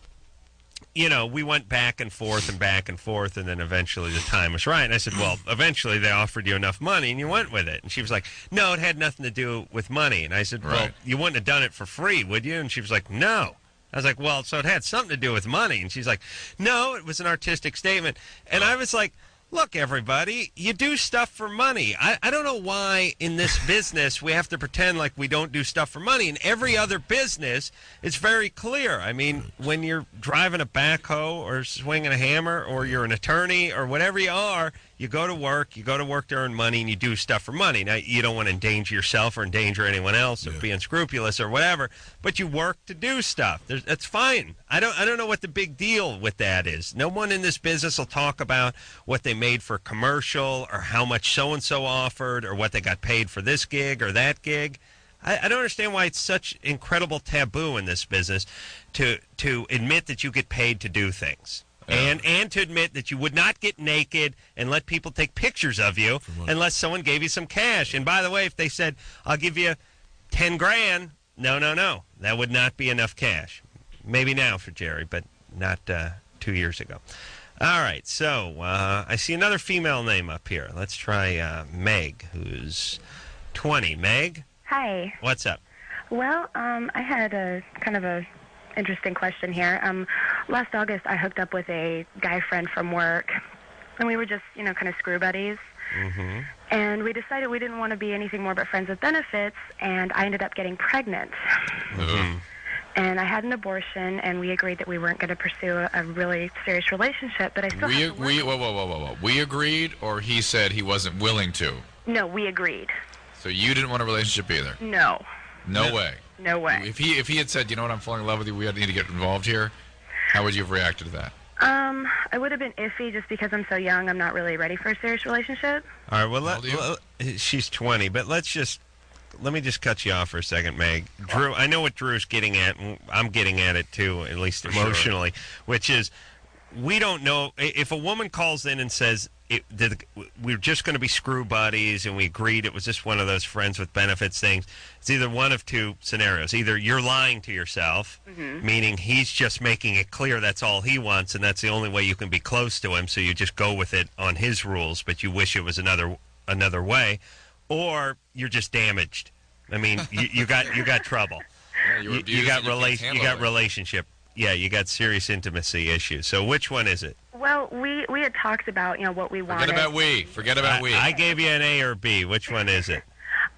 we went back and forth, and then eventually the time was right. And I said, well, eventually they offered you enough money, and you went with it. And she was like, no, it had nothing to do with money. And I said, well, Right. you wouldn't have done it for free, would you? And she was like, no. I was like, well, so it had something to do with money. And she's like, no, it was an artistic statement. And I was like, Look, everybody, you do stuff for money. I don't know why in this business we have to pretend like we don't do stuff for money. In every other business, it's very clear. I mean, when you're driving a backhoe or swinging a hammer or you're an attorney or whatever you are, you go to work to earn money, and you do stuff for money. Now, you don't want to endanger yourself or endanger anyone else or be unscrupulous or whatever, but you work to do stuff. That's fine. I don't know what the big deal with that is. No one in this business will talk about what they made for a commercial or how much so-and-so offered or what they got paid for this gig or that gig. I don't understand why it's such incredible taboo in this business to admit that you get paid to do things. Yeah. And to admit that you would not get naked and let people take pictures of you unless someone gave you some cash. And by the way, if they said, I'll give you 10 grand, no. That would not be enough cash. Maybe now for Jerry, but not 2 years ago. All right, so I see another female name up here. Let's try Meg, who's 20. Meg? Hi. What's up? Well, I had a kind of a interesting question here. Last August, I hooked up with a guy friend from work, and we were just, kind of screw buddies. Mm-hmm. And we decided we didn't want to be anything more but friends with benefits, and I ended up getting pregnant. Mm-hmm. And I had an abortion, and we agreed that we weren't going to pursue a really serious relationship, but I still had to work. Whoa. We agreed, or he said he wasn't willing to? No, we agreed. So you didn't want a relationship either? No. No way. No way. If he had said, you know what, I'm falling in love with you, we need to get involved here, how would you have reacted to that? I would have been iffy just because I'm so young. I'm not really ready for a serious relationship. All right, well, she's 20, but let me just cut you off for a second, Meg. Drew, I know what Drew's getting at, and I'm getting at it too, at least emotionally, which is we don't know if a woman calls in and says we're just going to be screw buddies and we agreed it was just one of those friends with benefits things. It's either one of two scenarios. Either you're lying to yourself, meaning he's just making it clear that's all he wants and that's the only way you can be close to him, so you just go with it on his rules, but you wish it was another way, or you're just damaged. I mean, you got trouble. Yeah, you got relationship. Yeah, you got serious intimacy issues. So which one is it? Well, we had talked about, what we wanted. Forget about we. I gave you an A or B. Which one is it?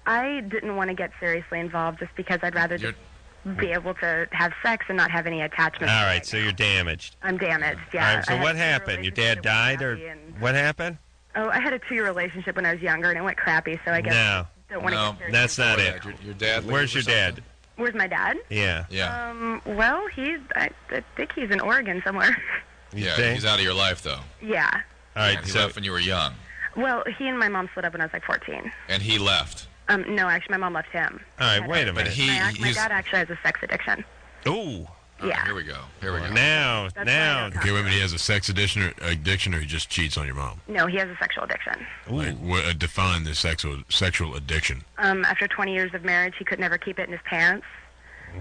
I didn't want to get seriously involved just because I'd rather just be able to have sex and not have any attachment. All right, so you're damaged. I'm damaged, yeah. All right, so what happened? Your dad died, or what happened? Oh, I had a 2-year relationship when I was younger, and it went crappy, so I guess I don't want to get serious. That's not it. Your dad. Where's your dad? Where's my dad? Yeah. Well, I think he's in Oregon somewhere. He's out of your life, though. Yeah. All right, he left when you were young. Well, he and my mom split up when I was like 14. And he left? No, actually, my mom left him. All right, wait a minute. My dad actually has a sex addiction. Ooh. Yeah. Here we go. Now. Okay, wait a minute. He has a sex addiction, or he just cheats on your mom? No, he has a sexual addiction. Like, define the sexual addiction. After 20 years of marriage, he could never keep it in his pants.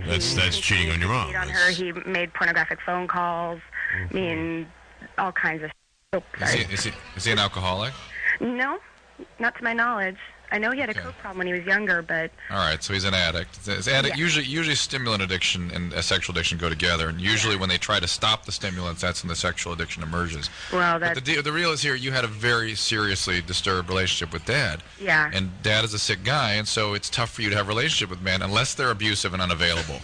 That's cheating on your mom. Cheat on her. He made pornographic phone calls. I mean, all kinds of. Oh, sorry. Is he an alcoholic? No, not to my knowledge. I know he had a coke problem when he was younger, but... All right, so he's an addict. Usually stimulant addiction and a sexual addiction go together, and usually when they try to stop the stimulants, that's when the sexual addiction emerges. Well, But the real is here, you had a very seriously disturbed relationship with Dad. Yeah. And Dad is a sick guy, and so it's tough for you to have a relationship with men unless they're abusive and unavailable.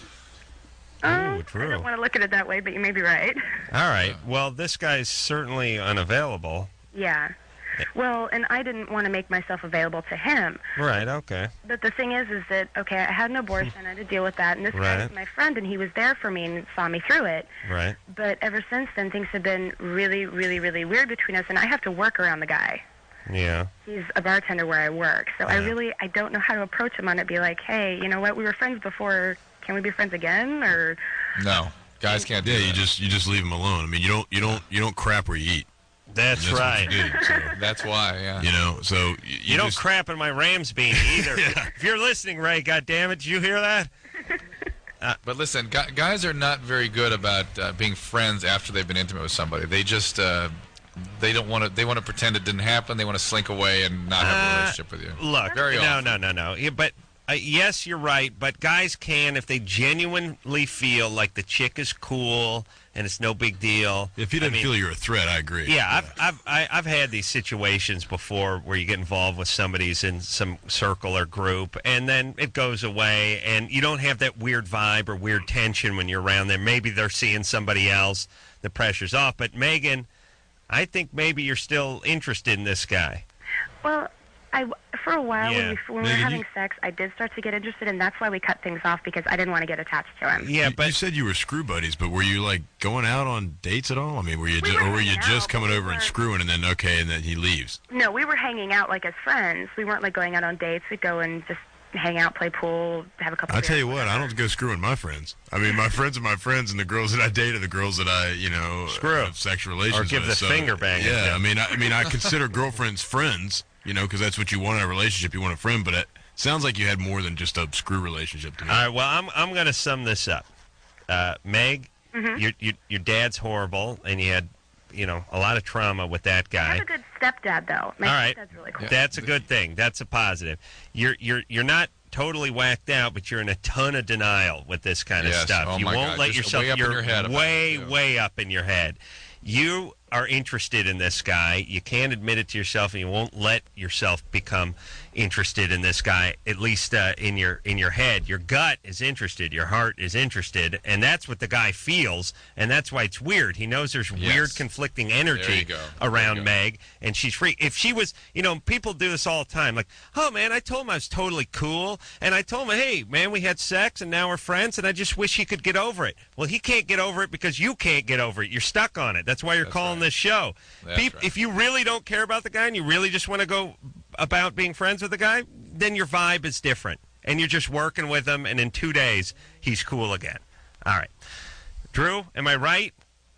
True. I don't want to look at it that way, but you may be right. All right. Well, this guy's certainly unavailable. Yeah. Well, and I didn't want to make myself available to him. Right, okay. But the thing is that, okay, I had an abortion, I had to deal with that, and this guy was my friend, and he was there for me and saw me through it. Right. But ever since then, things have been really, really, really weird between us, and I have to work around the guy. Yeah. He's a bartender where I work, so I don't know how to approach him on it, be like, hey, you know what, we were friends before, can we be friends again, or... No, guys can't do that. You just leave him alone. I mean, you don't crap where you eat. That's right. What you do, so. That's why, yeah. So you don't crap in my Rams beanie either. If you're listening, Ray, goddammit, did you hear that? But listen, guys are not very good about being friends after they've been intimate with somebody. They just they don't want to. They want to pretend it didn't happen. They want to slink away and not have a relationship with you. Look, very often. No. Yeah, but yes, you're right, but guys can if they genuinely feel like the chick is cool and it's no big deal. If you didn't feel you're a threat, I agree. Yeah, I've had these situations before where you get involved with somebody's in some circle or group, and then it goes away, and you don't have that weird vibe or weird tension when you're around them. Maybe they're seeing somebody else, the pressure's off. But Megan, I think maybe you're still interested in this guy. Well, for a while Yeah. when we were having sex, I did start to get interested, and that's why we cut things off, because I didn't want to get attached to him. Yeah, you said you were screw buddies, but were you like going out on dates at all? I mean, were you just coming over and screwing, and then he leaves? No, we were hanging out like as friends. We weren't like going out on dates. We'd go and just hang out, play pool, have a couple. I'll tell you what, I don't go screwing my friends. I mean, my friends are my friends, and the girls that I date are the girls that I, screw, have sexual relations with. Or give the finger bang. Yeah, I mean, I consider girlfriends friends. Because that's what you want in a relationship. You want a friend, but it sounds like you had more than just a screw relationship to me. All right, well, I'm going to sum this up. Meg, your dad's horrible, and you had, a lot of trauma with that guy. I have a good stepdad, though. My stepdad's really cool. That's a good thing. That's a positive. You're not totally whacked out, but you're in a ton of denial with this kind of stuff. Oh you my won't God. let Just yourself. way up in your head about it, Way up in your head. You are interested in this guy. You can't admit it to yourself, and you won't let yourself become interested in this guy. At least in your head, your gut is interested, your heart is interested, and that's what the guy feels. And that's why it's weird. He knows there's weird conflicting energy around Meg, and she's free. If she was, people do this all the time. Like, oh man, I told him I was totally cool, and I told him, hey man, we had sex, and now we're friends, and I just wish he could get over it. Well, he can't get over it because you can't get over it. You're stuck on it. That's why you're calling this show. If you really don't care about the guy and you really just want to go about being friends with the guy, then your vibe is different. And you're just working with him, and in 2 days, he's cool again. All right. Drew, am I right?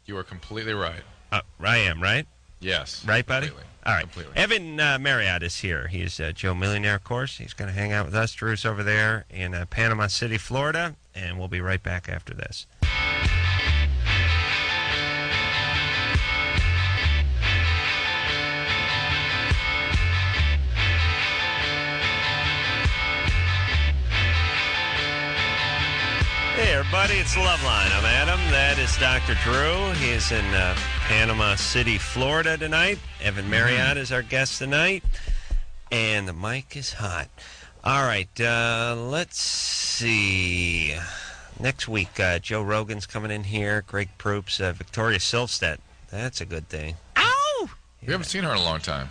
You are completely right. I am, right? Yes. Right, buddy? Completely. All right. Completely. Evan Marriott is here. He's Joe Millionaire, of course. He's going to hang out with us. Drew's over there in Panama City, Florida, and we'll be right back after this. Hey, everybody, it's Loveline. I'm Adam. That is Dr. Drew. He is in Panama City, Florida tonight. Evan Marriott is our guest tonight. And the mic is hot. All right, let's see. Next week, Joe Rogan's coming in here. Greg Proops, Victoria Silvstedt. That's a good thing. Ow! We haven't seen her in a long time.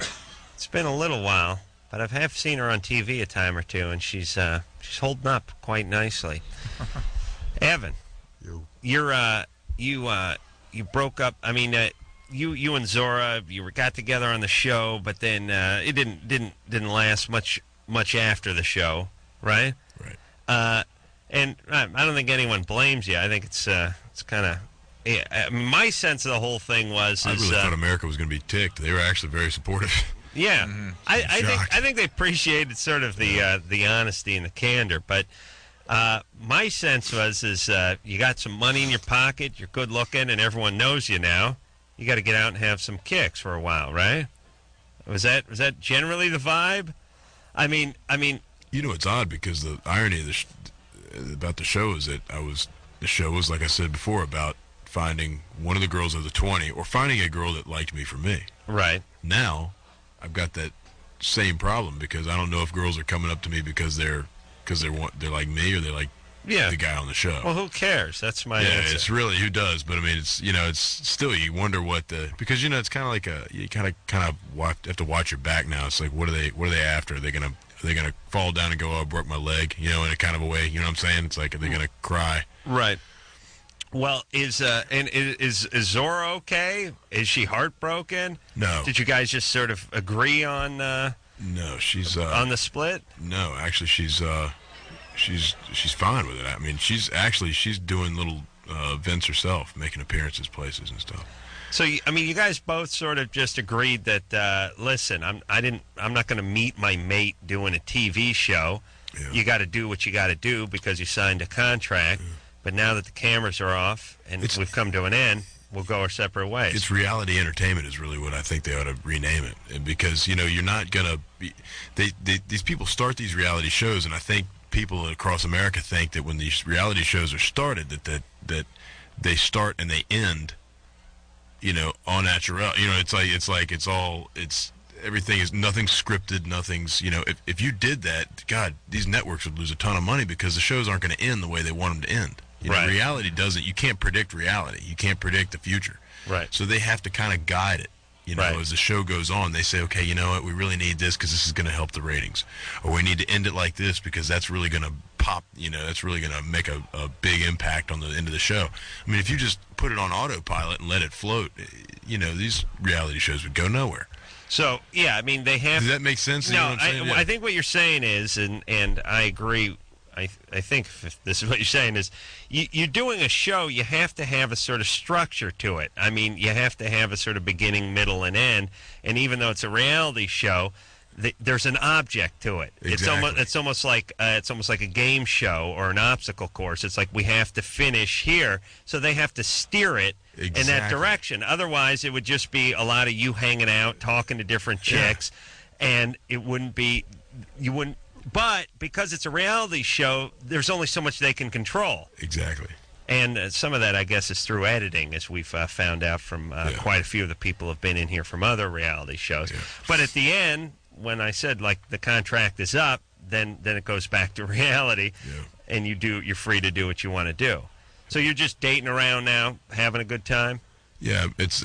It's been a little while, but I have seen her on TV a time or two, and she's holding up quite nicely. Evan, you broke up. I mean, you and Zora, got together on the show, but then it didn't last much after the show, right? Right. And I don't think anyone blames you. I think it's kind of. Yeah, my sense of the whole thing was. I really thought America was going to be ticked. They were actually very supportive. Yeah, I think they appreciated sort of the honesty and the candor, but. My sense was you got some money in your pocket, you're good looking, and everyone knows you now. You got to get out and have some kicks for a while, right? Was that generally the vibe? I mean. It's odd because the irony of about the show is that the show was, like I said before, about finding one of the girls of the 20 or finding a girl that liked me for me. Right. Now, I've got that same problem because I don't know if girls are coming up to me because they're like me or they like the guy on the show. Well, who cares? That's my answer. It's really who does, but I mean, it's it's still you wonder what because it's kind of like you kind of have to watch your back now. It's like what are they after? Are they gonna fall down and go, oh, I broke my leg, in a kind of a way. You know what I'm saying? It's like are they gonna cry? Right. Well, is Zora okay? Is she heartbroken? No. Did you guys just sort of agree on? No, she's on the split. No, actually, she's fine with it. I mean, she's doing little events herself, making appearances, places, and stuff. So, you guys both sort of just agreed that listen, I'm not going to meet my mate doing a TV show. Yeah. You got to do what you got to do because you signed a contract. Yeah. But now that the cameras are off and we've come to an end, we'll go our separate ways. It's reality entertainment is really what I think they ought to rename it. And because, you're not going to be... These people start these reality shows, and I think people across America think that when these reality shows are started, that they start and they end, au naturel. It's everything is nothing's scripted, nothing's, if you did that, God, these networks would lose a ton of money because the shows aren't going to end the way they want them to end. Right. Reality doesn't. You can't predict reality. You can't predict the future. Right. So they have to kind of guide it. As the show goes on, they say, okay, you know what, we really need this because this is going to help the ratings. Or we need to end it like this because that's really going to pop, that's really going to make a big impact on the end of the show. I mean, if you just put it on autopilot and let it float, these reality shows would go nowhere. So, yeah, I mean, they have... Does that make sense? No, I think what you're saying is, and I agree, I think if this is what you're saying is, you're doing a show, you have to have a sort of structure to it. I mean, you have to have a sort of beginning, middle, and end. And even though it's a reality show, there's an object to it. Exactly. It's almost like a game show or an obstacle course. It's like we have to finish here, so they have to steer it in that direction. Otherwise, it would just be a lot of you hanging out, talking to different chicks, and it wouldn't be. You wouldn't. But because it's a reality show, there's only so much they can control. Exactly. And some of that, I guess, is through editing, as we've found out from quite a few of the people who have been in here from other reality shows. Yeah. But at the end, when I said, like, the contract is up, then it goes back to reality, and you're free to do what you want to do. So you're just dating around now, having a good time? Yeah, it's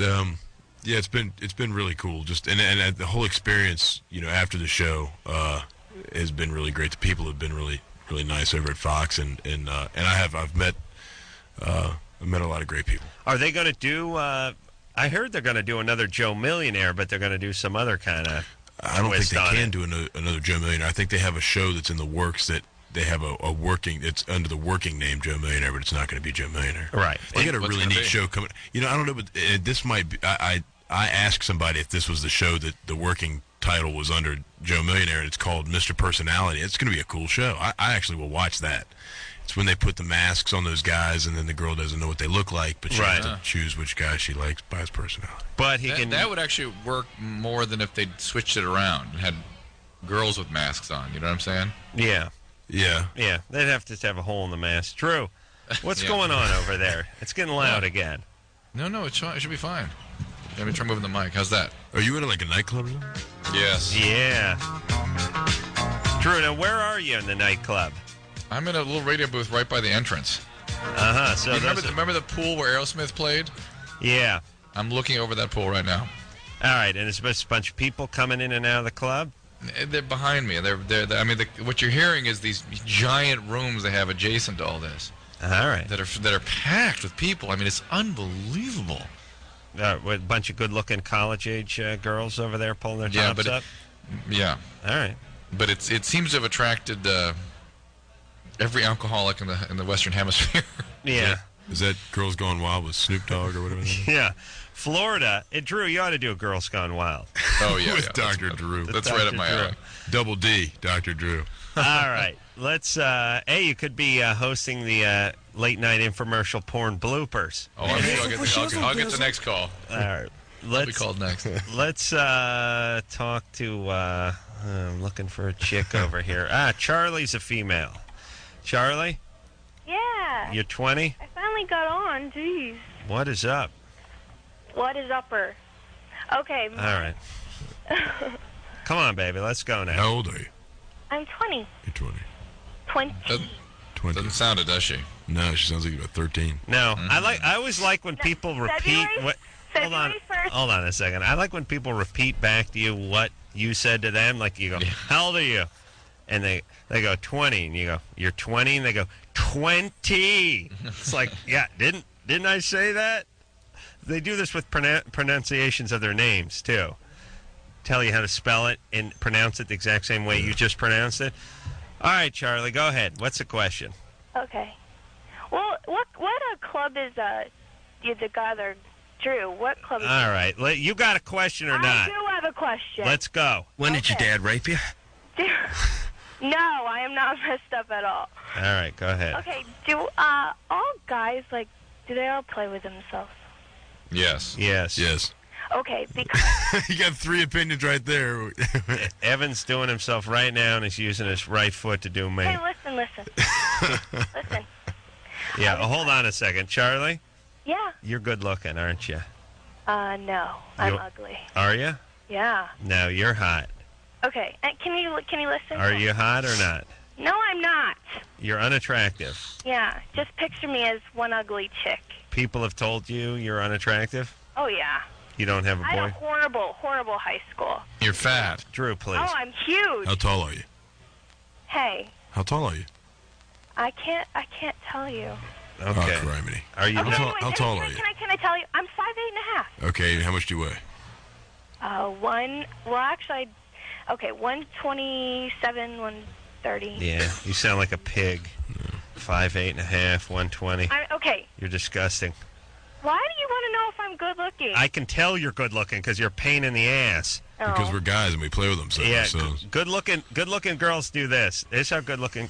been really cool. Just and the whole experience, after the show, has been really great. The people have been really, really nice over at Fox, and I've met a lot of great people. Are they going to do? I heard they're going to do another Joe Millionaire, but they're going to do some other kind of. I don't think they can do another Joe Millionaire. I think they have a show that's in the works that they have a working. It's under the working name Joe Millionaire, but it's not going to be Joe Millionaire. Right. They got a really neat show coming. I don't know, but this might be. I asked somebody if this was the show that the working title was under Joe Millionaire, and it's called Mr. Personality. It's going to be a cool show. I actually will watch that. It's when they put the masks on those guys, and then the girl doesn't know what they look like, but she has to choose which guy she likes by his personality. But that would actually work more than if they switched it around and had girls with masks on. You know what I'm saying? Yeah. Yeah. Yeah. They'd have to have a hole in the mask. Drew, what's going on over there? It's getting loud again. No, it should be fine. Let me try moving the mic. How's that? Are you in like a nightclub or something? Yes. Yeah. Drew, now where are you in the nightclub? I'm in a little radio booth right by the entrance. Uh-huh. So remember the pool where Aerosmith played? Yeah. I'm looking over that pool right now. All right, and it's a bunch of people coming in and out of the club? They're behind me. What you're hearing is these giant rooms they have adjacent to all this. All right. That are packed with people. I mean, it's unbelievable. With a bunch of good-looking college-age girls over there pulling their tops up? Yeah. All right. But it seems to have attracted every alcoholic in the Western Hemisphere. Yeah. Is that Girls Gone Wild with Snoop Dogg or whatever? Yeah. Florida. Drew, you ought to do a Girls Gone Wild. Oh, yeah. With Dr. Drew. That's right up my alley. Double D, Dr. Drew. All right. Let's, you could be hosting the late-night infomercial porn bloopers. Oh, I'll get the next call. All right. I'll be called next. Let's talk to, I'm looking for a chick over here. Charlie's a female. Charlie? Yeah. You're 20? I finally got on. Jeez. What is up? What is upper? Okay. All right. Come on, baby. Let's go now. How old are you? I'm 20. You're 20. 20. 20. Doesn't sound it, does she? No, she sounds like you're about 13. No. I always like when people repeat what. Hold on. 1st. Hold on a second. I like when people repeat back to you what you said to them. Like you go, how old are you? And they go 20, and you go, you're 20, and they go 20. It's like, yeah, didn't I say that? They do this with pronunciations of their names too. Tell you how to spell it and pronounce it the exact same way you just pronounced it. All right, Charlie, go ahead. What's the question? Okay. Well, what club is the guy there, Drew? What club is All right. You got a question or not? I do have a question. Let's go. When did your dad rape you? No, I am not messed up at all. All right, go ahead. Okay, do all guys, do they all play with themselves? Yes. Yes. Okay, because... You got 3 opinions right there. Evan's doing himself right now, and he's using his right foot to do me. Hey, listen, listen. Listen. Yeah, hold on a second. Charlie, Yeah. you're good looking, aren't you? No. I'm You- ugly. Are you? Yeah. No, you're hot. Okay. Can you listen? Are you hot or not? No, I'm not. You're unattractive. Yeah. Just picture me as one ugly chick. People have told you you're unattractive? Oh, yeah. You don't have a I had a boy? horrible high school. You're fat. Drew, please. Oh, I'm huge. How tall are you? Hey, How tall are you? I can't tell you. Okay. Oh, criminy. Are you Okay, How tall- anyways, how tall are you? Can I tell you? I'm 5'8.5". Okay, how much do you weigh? 127, 130. Yeah, you sound like a pig. 5'8.5", 120. Okay, You're disgusting. why do you want to know if I'm good looking? I can tell you're good looking because you're a pain in the ass. Because we're guys and we play with them. So, Yeah, so good looking girls do this. This is how good looking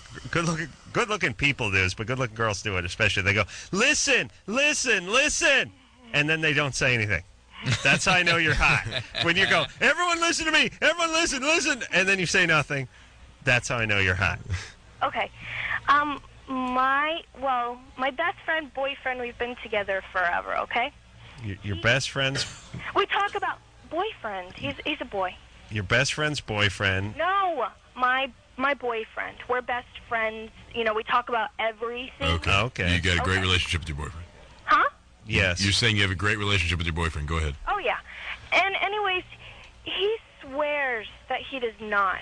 people do this, but good looking girls do it especially. They go, listen, and then they don't say anything. That's how I know you're hot. When you go, everyone listen to me, everyone listen, and then you say nothing. That's how I know you're hot. Okay. My best friend, boyfriend, we've been together forever, okay? Your best friend's We talk about boyfriend. He's a boy. your best friend's boyfriend. No, my boyfriend. We're best friends. You know, we talk about everything. Okay. You got a great Okay. relationship with your boyfriend. Huh? Yes. You're saying you have a great relationship with your boyfriend. Go ahead. Oh, yeah. And anyways, he swears that he does not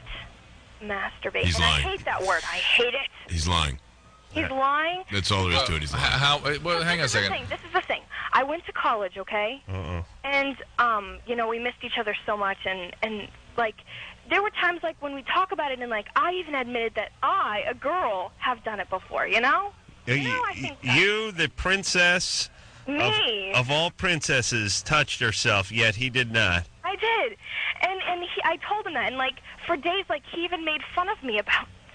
masturbate. He's and lying. I hate that word. I hate it. He's lying. He's lying. That's all there is to it. He's lying. Well, hang on a second. This is the thing. I went to college, okay? Uh-oh. And, we missed each other so much. And like, there were times, like, when we talk about it, and, like, I even admitted that I, a girl, have done it before, you know? I think You, the princess Me. of all princesses, touched herself, yet he did not. I did. And I told him that. And, like, for days, like, he even made fun of me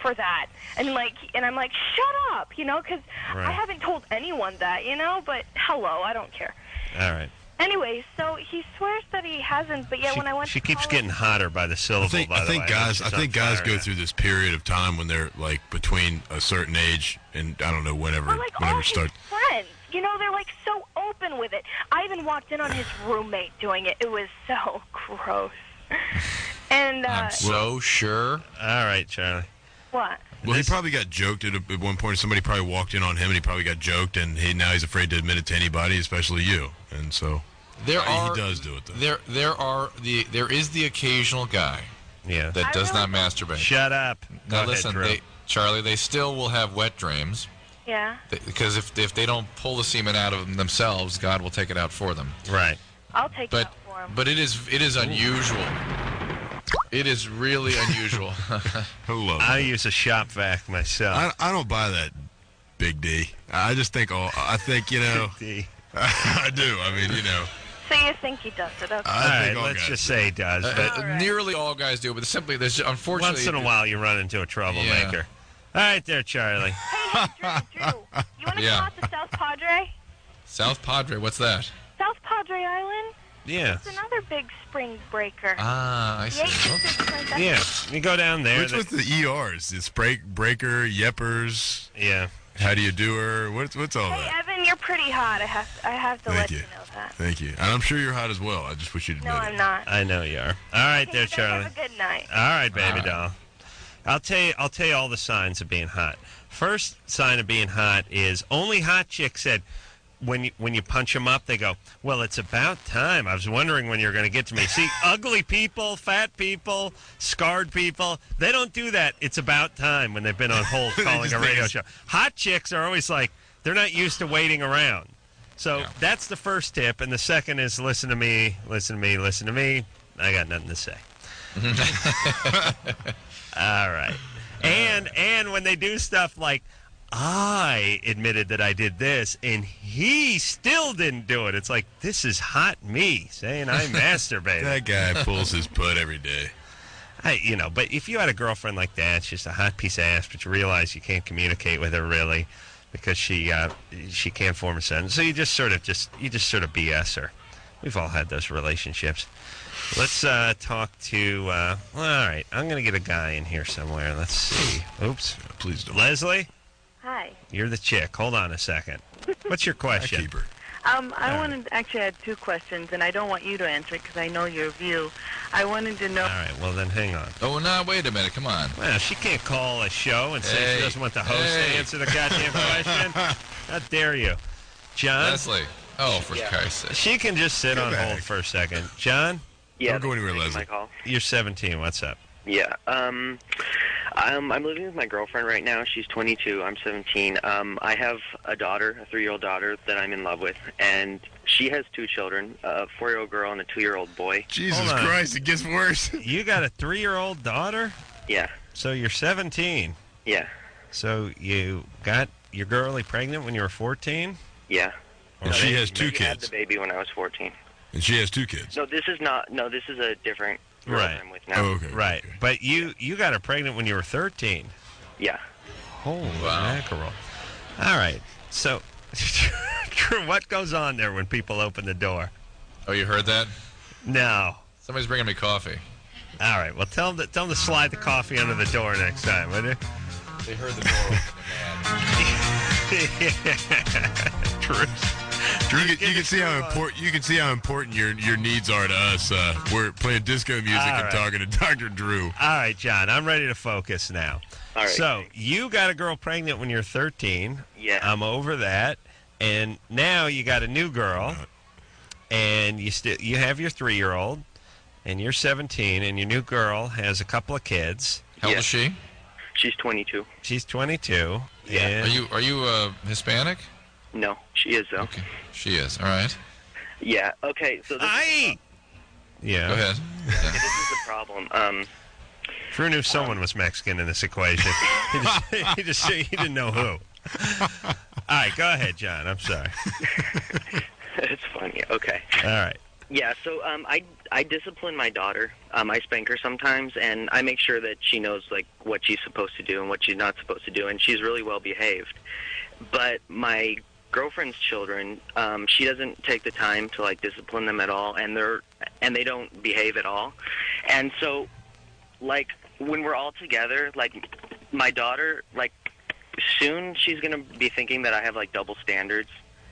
for that. And I'm like, shut up, you know, because Right. I haven't told anyone that, you know, but hello, I don't care. All right. Anyway, so he swears that he hasn't, but yeah, when I went She to keeps college, getting hotter by the syllable. I think guys go through this period of time when they're like between a certain age and I don't know whenever all start. his friends, you know, they're like so open with it. I even walked in on his roommate doing it. It was so gross. And I'm so sure. All right, Charlie. what? Well, he probably got joked at one point. Somebody probably walked in on him, and he probably got joked, and now he's afraid to admit it to anybody, especially you. And so he does do it though. There is the occasional guy. Yeah. That does not masturbate. Shut up. Go Now ahead, listen, Drew. Charlie, they still will have wet dreams. Yeah. Because if they don't pull the semen out of them themselves, God will take it out for them. Right. I'll take But that for him. but it is unusual. It is really unusual. Hello. I use a shop vac myself. I don't buy that, Big D. I just think you know. D. I do. I mean, you know. So you think he does it? Okay. All right, let's just say he does. But All right. Nearly all guys do, but simply there's unfortunately once in a while you run into a troublemaker. All right, there, Charlie. Hey, Drew, you want to Yeah. come out to South Padre? South Padre, what's that? South Padre Island? Yeah. It's another big spring breaker. Ah, I see. Yeah, you go down there. What's with the ERs? It's breaker, yeppers. Yeah. How do you do her? What's all Hey, that? Evan, you're pretty hot. I have to Thank let you. you know that. Thank you. And I'm sure you're hot as well. I just wish you'd admit No, it. I'm not. I know you are. All right, there, You guys Charlie. Have a good night. All right, baby doll. I'll tell you all the signs of being hot. First sign of being hot is only hot chicks said when you punch them up, they go, well, it's about time. I was wondering when you're going to get to me. See, ugly people, fat people, scarred people, they don't do that. It's about time when they've been on hold calling a radio show. Hot chicks are always like, they're not used to waiting around. So that's the first tip. And the second is listen to me, listen to me, listen to me. I got nothing to say. All right. And when they do stuff like, I admitted that I did this, and he still didn't do it. It's like, this is hot me saying I masturbated. That guy pulls his putt every day. But if you had a girlfriend like that, she's a hot piece of ass, but you realize you can't communicate with her really because she can't form a sentence. So you just sort of BS her. We've all had those relationships. Let's talk to. All right, I'm going to get a guy in here somewhere. Let's see. Oops. Please don't. Leslie, Hi. you're the chick. Hold on a second. What's your question? Keeper. I wanted actually I had two questions, and I don't want you to answer it because I know your view. I wanted to know. All right, well then hang on. Oh, no, wait a minute. Come on. Well, she can't call a show and say she doesn't want the host to answer the goddamn question. How dare you? John? Leslie. Oh, for Christ's sake. She can just sit on hold for a second. John? Don't go anywhere, Leslie. My call. You're 17. What's up? Yeah. I'm living with my girlfriend right now. She's 22. I'm 17. I have a daughter, a 3-year-old daughter that I'm in love with, and she has 2 children, a 4-year-old girl and a 2-year-old boy. Jesus Christ, it gets worse. You got a 3-year-old daughter? Yeah. So you're 17. Yeah. So you got your girlie pregnant when you were 14? Yeah. And she has 2 She had kids. the baby when I was 14. And she has 2 kids. No, this is not. No, this is a different girl Right. that I'm with now. Oh, okay. Right. But you got her pregnant when you were 13. Yeah. Holy mackerel. All right. So, Drew, what goes on there when people open the door? Oh, you heard that? No. Somebody's bringing me coffee. All right. Well, tell them to slide the coffee under the door next time, would you? They heard the door open. Drew, you can see how important your needs are to us. We're playing disco music and talking to Dr. Drew. All right, John, I'm ready to focus now. All right. So you got a girl pregnant when you're 13. Yeah. I'm over that, and now you got a new girl, and you have your 3-year-old, and you're 17, and your new girl has a couple of kids. How old is she? She's 22. She's 22. Yeah. And Are you Hispanic? No, she is though. Okay. She is. All right. Yeah. Okay. So this Yeah. Go ahead. this is the problem. Drew knew someone was Mexican in this equation. he didn't know who. All right, go ahead, John. I'm sorry. It's funny. Okay. All right. Yeah. So I discipline my daughter. I spank her sometimes, and I make sure that she knows like what she's supposed to do and what she's not supposed to do, and she's really well behaved. But my girlfriend's children, she doesn't take the time to like discipline them at all, and they don't behave at all. And so, like when we're all together, like my daughter, like soon she's gonna be thinking that I have like double standards,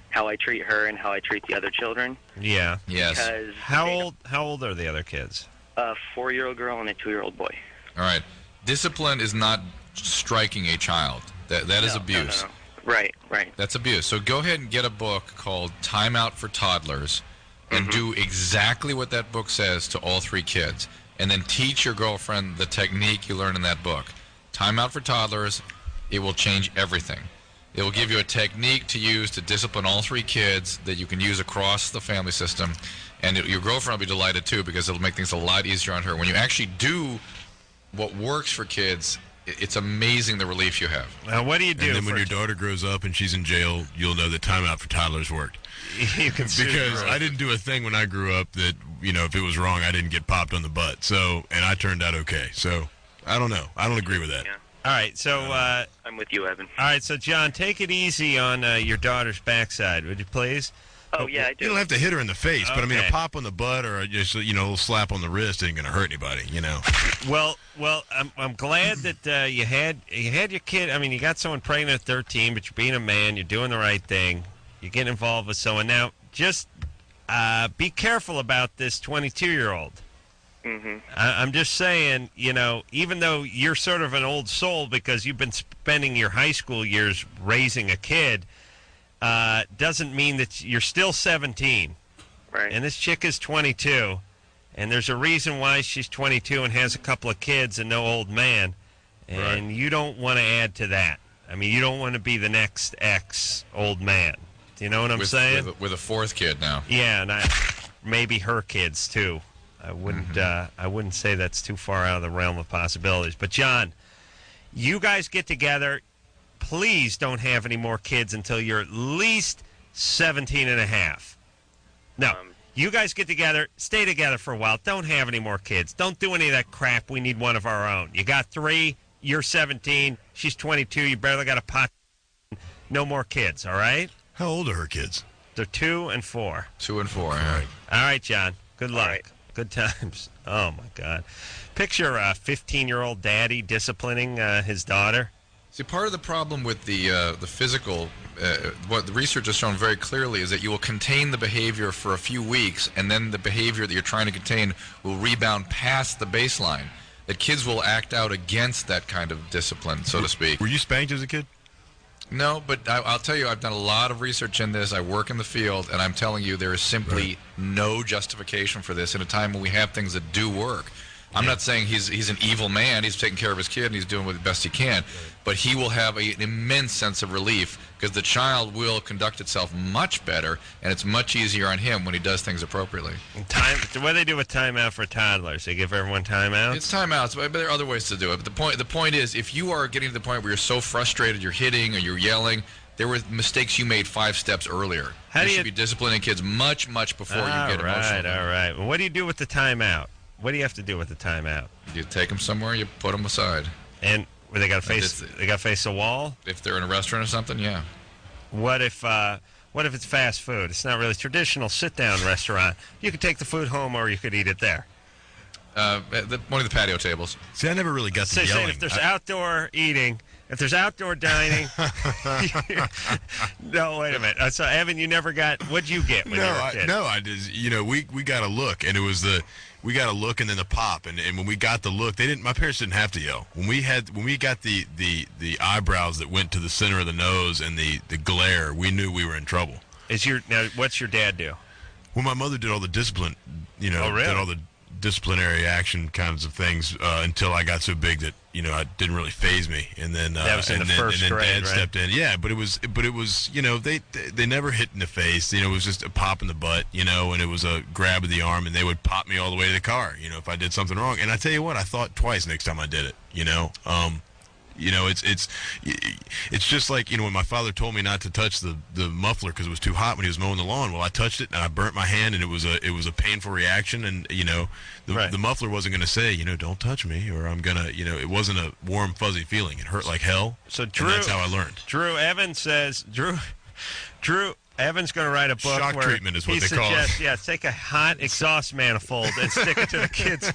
how I treat her and how I treat the other children. Yeah. Yes. Because How old are the other kids? a 4-year-old girl and a 2-year-old boy. All right. Discipline is not striking a child. That is abuse. No. Right. That's abuse. So go ahead and get a book called Time Out for Toddlers and do exactly what that book says to all 3 kids. And then teach your girlfriend the technique you learn in that book. Time Out for Toddlers, it will change everything. It will give you a technique to use to discipline all 3 kids that you can use across the family system. And your girlfriend will be delighted too because it'll make things a lot easier on her. When you actually do what works for kids, it's amazing the relief you have. Now, what do you do? And then when your daughter grows up and she's in jail, you'll know that Time Out for Toddlers worked. You can Because I didn't do a thing when I grew up that, if it was wrong, I didn't get popped on the butt. So, and I turned out okay. So, I don't know. I don't agree with that. Yeah. All right, so I'm with you, Evan. all right, so John, take it easy on your daughter's backside, would you please? Oh yeah, I do. You don't have to hit her in the face, but I mean, Okay. a pop on the butt or just a little slap on the wrist ain't going to hurt anybody, Well, I'm glad that you had your kid. I mean, you got someone pregnant at 13, but you're being a man. You're doing the right thing. You're getting involved with someone. Now, just be careful about this 22-year-old. Mm-hmm. I'm just saying, even though you're sort of an old soul because you've been spending your high school years raising a kid, doesn't mean that you're still 17. Right. And this chick is 22. And there's a reason why she's 22 and has a couple of kids and no old man. And you don't want to add to that. I mean, you don't want to be the next ex-old man. Do you know what I'm saying? With a 4th kid now. Yeah, and maybe her kids, too. I wouldn't say that's too far out of the realm of possibilities. But, John, you guys get together. Please don't have any more kids until you're at least 17 and a half. No. You guys get together, stay together for a while. Don't have any more kids. Don't do any of that crap. We need one of our own. You got 3. You're 17. She's 22. You barely got a pot. No more kids, all right? How old are her kids? They're 2 and 4. 2 and 4, all right. All right, John. Good luck. All right. Good times. Oh, my God. Picture a 15-year-old daddy disciplining his daughter. See, part of the problem with the physical, what the research has shown very clearly is that you will contain the behavior for a few weeks, and then the behavior that you're trying to contain will rebound past the baseline. That kids will act out against that kind of discipline, so to speak. Were you spanked as a kid? No, but I'll tell you, I've done a lot of research in this. I work in the field, and I'm telling you, there is simply no justification for this in a time when we have things that do work. I'm not saying he's an evil man. He's taking care of his kid, and he's doing the best he can. But he will have an immense sense of relief because the child will conduct itself much better, and it's much easier on him when he does things appropriately. What do they do with timeout for toddlers? They give everyone timeouts? It's timeouts, but there are other ways to do it. But the point is, if you are getting to the point where you're so frustrated, you're hitting or you're yelling, there were mistakes you made 5 steps earlier. You should be disciplining kids much, much before you get emotional. All right. Well, what do you do with the timeout? What do you have to do with the timeout? You take them somewhere, you put them aside. And they got to face a wall? If they're in a restaurant or something, yeah. What if it's fast food? It's not really traditional sit-down restaurant. You could take the food home, or you could eat it there. One of the patio tables. See, I never really got to yelling. If there's outdoor eating, if there's outdoor dining, no, wait a minute. So, Evan, you never got. What'd you get when you were a kid? I just we got a look, and it was we got a look and then the pop, and when we got the look, my parents didn't have to yell. When we got the eyebrows that went to the center of the nose and the glare, we knew we were in trouble. What's your dad do? Well, my mother did all the discipline, did all the disciplinary action kinds of things until I got so big that it didn't really faze me, and then that was in the first grade, Dad right? stepped in. Yeah, but it was they never hit in the face. It was just a pop in the butt, and it was a grab of the arm, and they would pop me all the way to the car, if I did something wrong. And I tell you what, I thought twice next time I did it. It's just like when my father told me not to touch the muffler because it was too hot when he was mowing the lawn. Well, I touched it and I burnt my hand, and it was a painful reaction. And the muffler wasn't going to say don't touch me, or I'm gonna it wasn't a warm fuzzy feeling. It hurt like hell. So Drew, and that's how I learned. Drew Evans says Drew Evan's going to write a book. Shock where treatment is what he they call it. Yeah, take a hot exhaust manifold and stick it to the kid's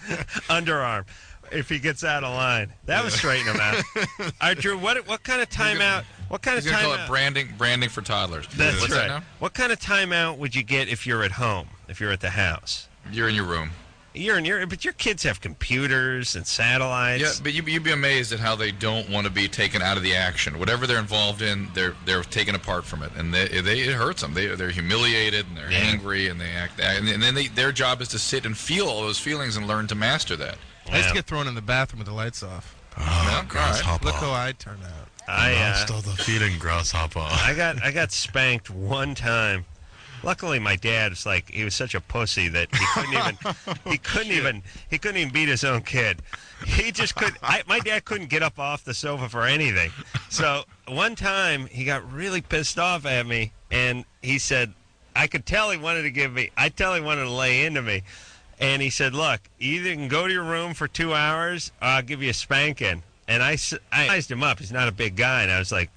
underarm. If he gets out of line, that would straighten him out. All right, Drew. What kind of timeout? What kind of timeout? Call it branding for toddlers. That's What's right. That now? What kind of timeout would you get if you're at home? If you're at the house? You're in your room. But your kids have computers and satellites. Yeah, but you'd be amazed at how they don't want to be taken out of the action. Whatever they're involved in, they're taken apart from it, and it hurts them. They're humiliated and they're angry and they act, and then their job is to sit and feel all those feelings and learn to master that. I used to get thrown in the bathroom with the lights off. Oh, grasshopper! Look how I turned out. I lost all the feeling, grasshopper. I got spanked one time. Luckily, my dad was he was such a pussy that he couldn't even beat his own kid. He just couldn't. My dad couldn't get up off the sofa for anything. So one time he got really pissed off at me, and he said, I could tell he wanted to lay into me. And he said, look, you either can go to your room for 2 hours or I'll give you a spanking. And I sized him up. He's not a big guy. And I was like,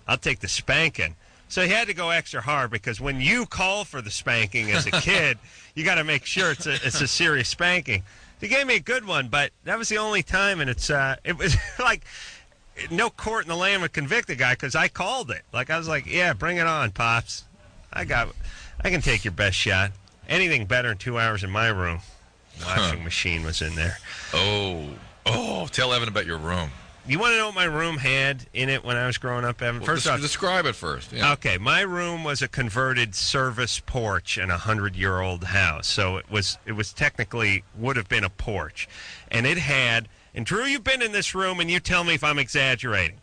I'll take the spanking. So he had to go extra hard because when you call for the spanking as a kid, you got to make sure it's a serious spanking. He gave me a good one, but that was the only time. And it was like no court in the land would convict the guy because I called it. I was like, yeah, bring it on, Pops. I can take your best shot. Anything better than 2 hours in my room. Washing machine was in there. Oh, tell Evan about your room. You want to know what my room had in it when I was growing up, Evan? First off, describe it first. Yeah. Okay, my room was a converted service porch in a 100-year-old house. So it was technically would have been a porch. And it had, and Drew, you've been in this room and you tell me if I'm exaggerating.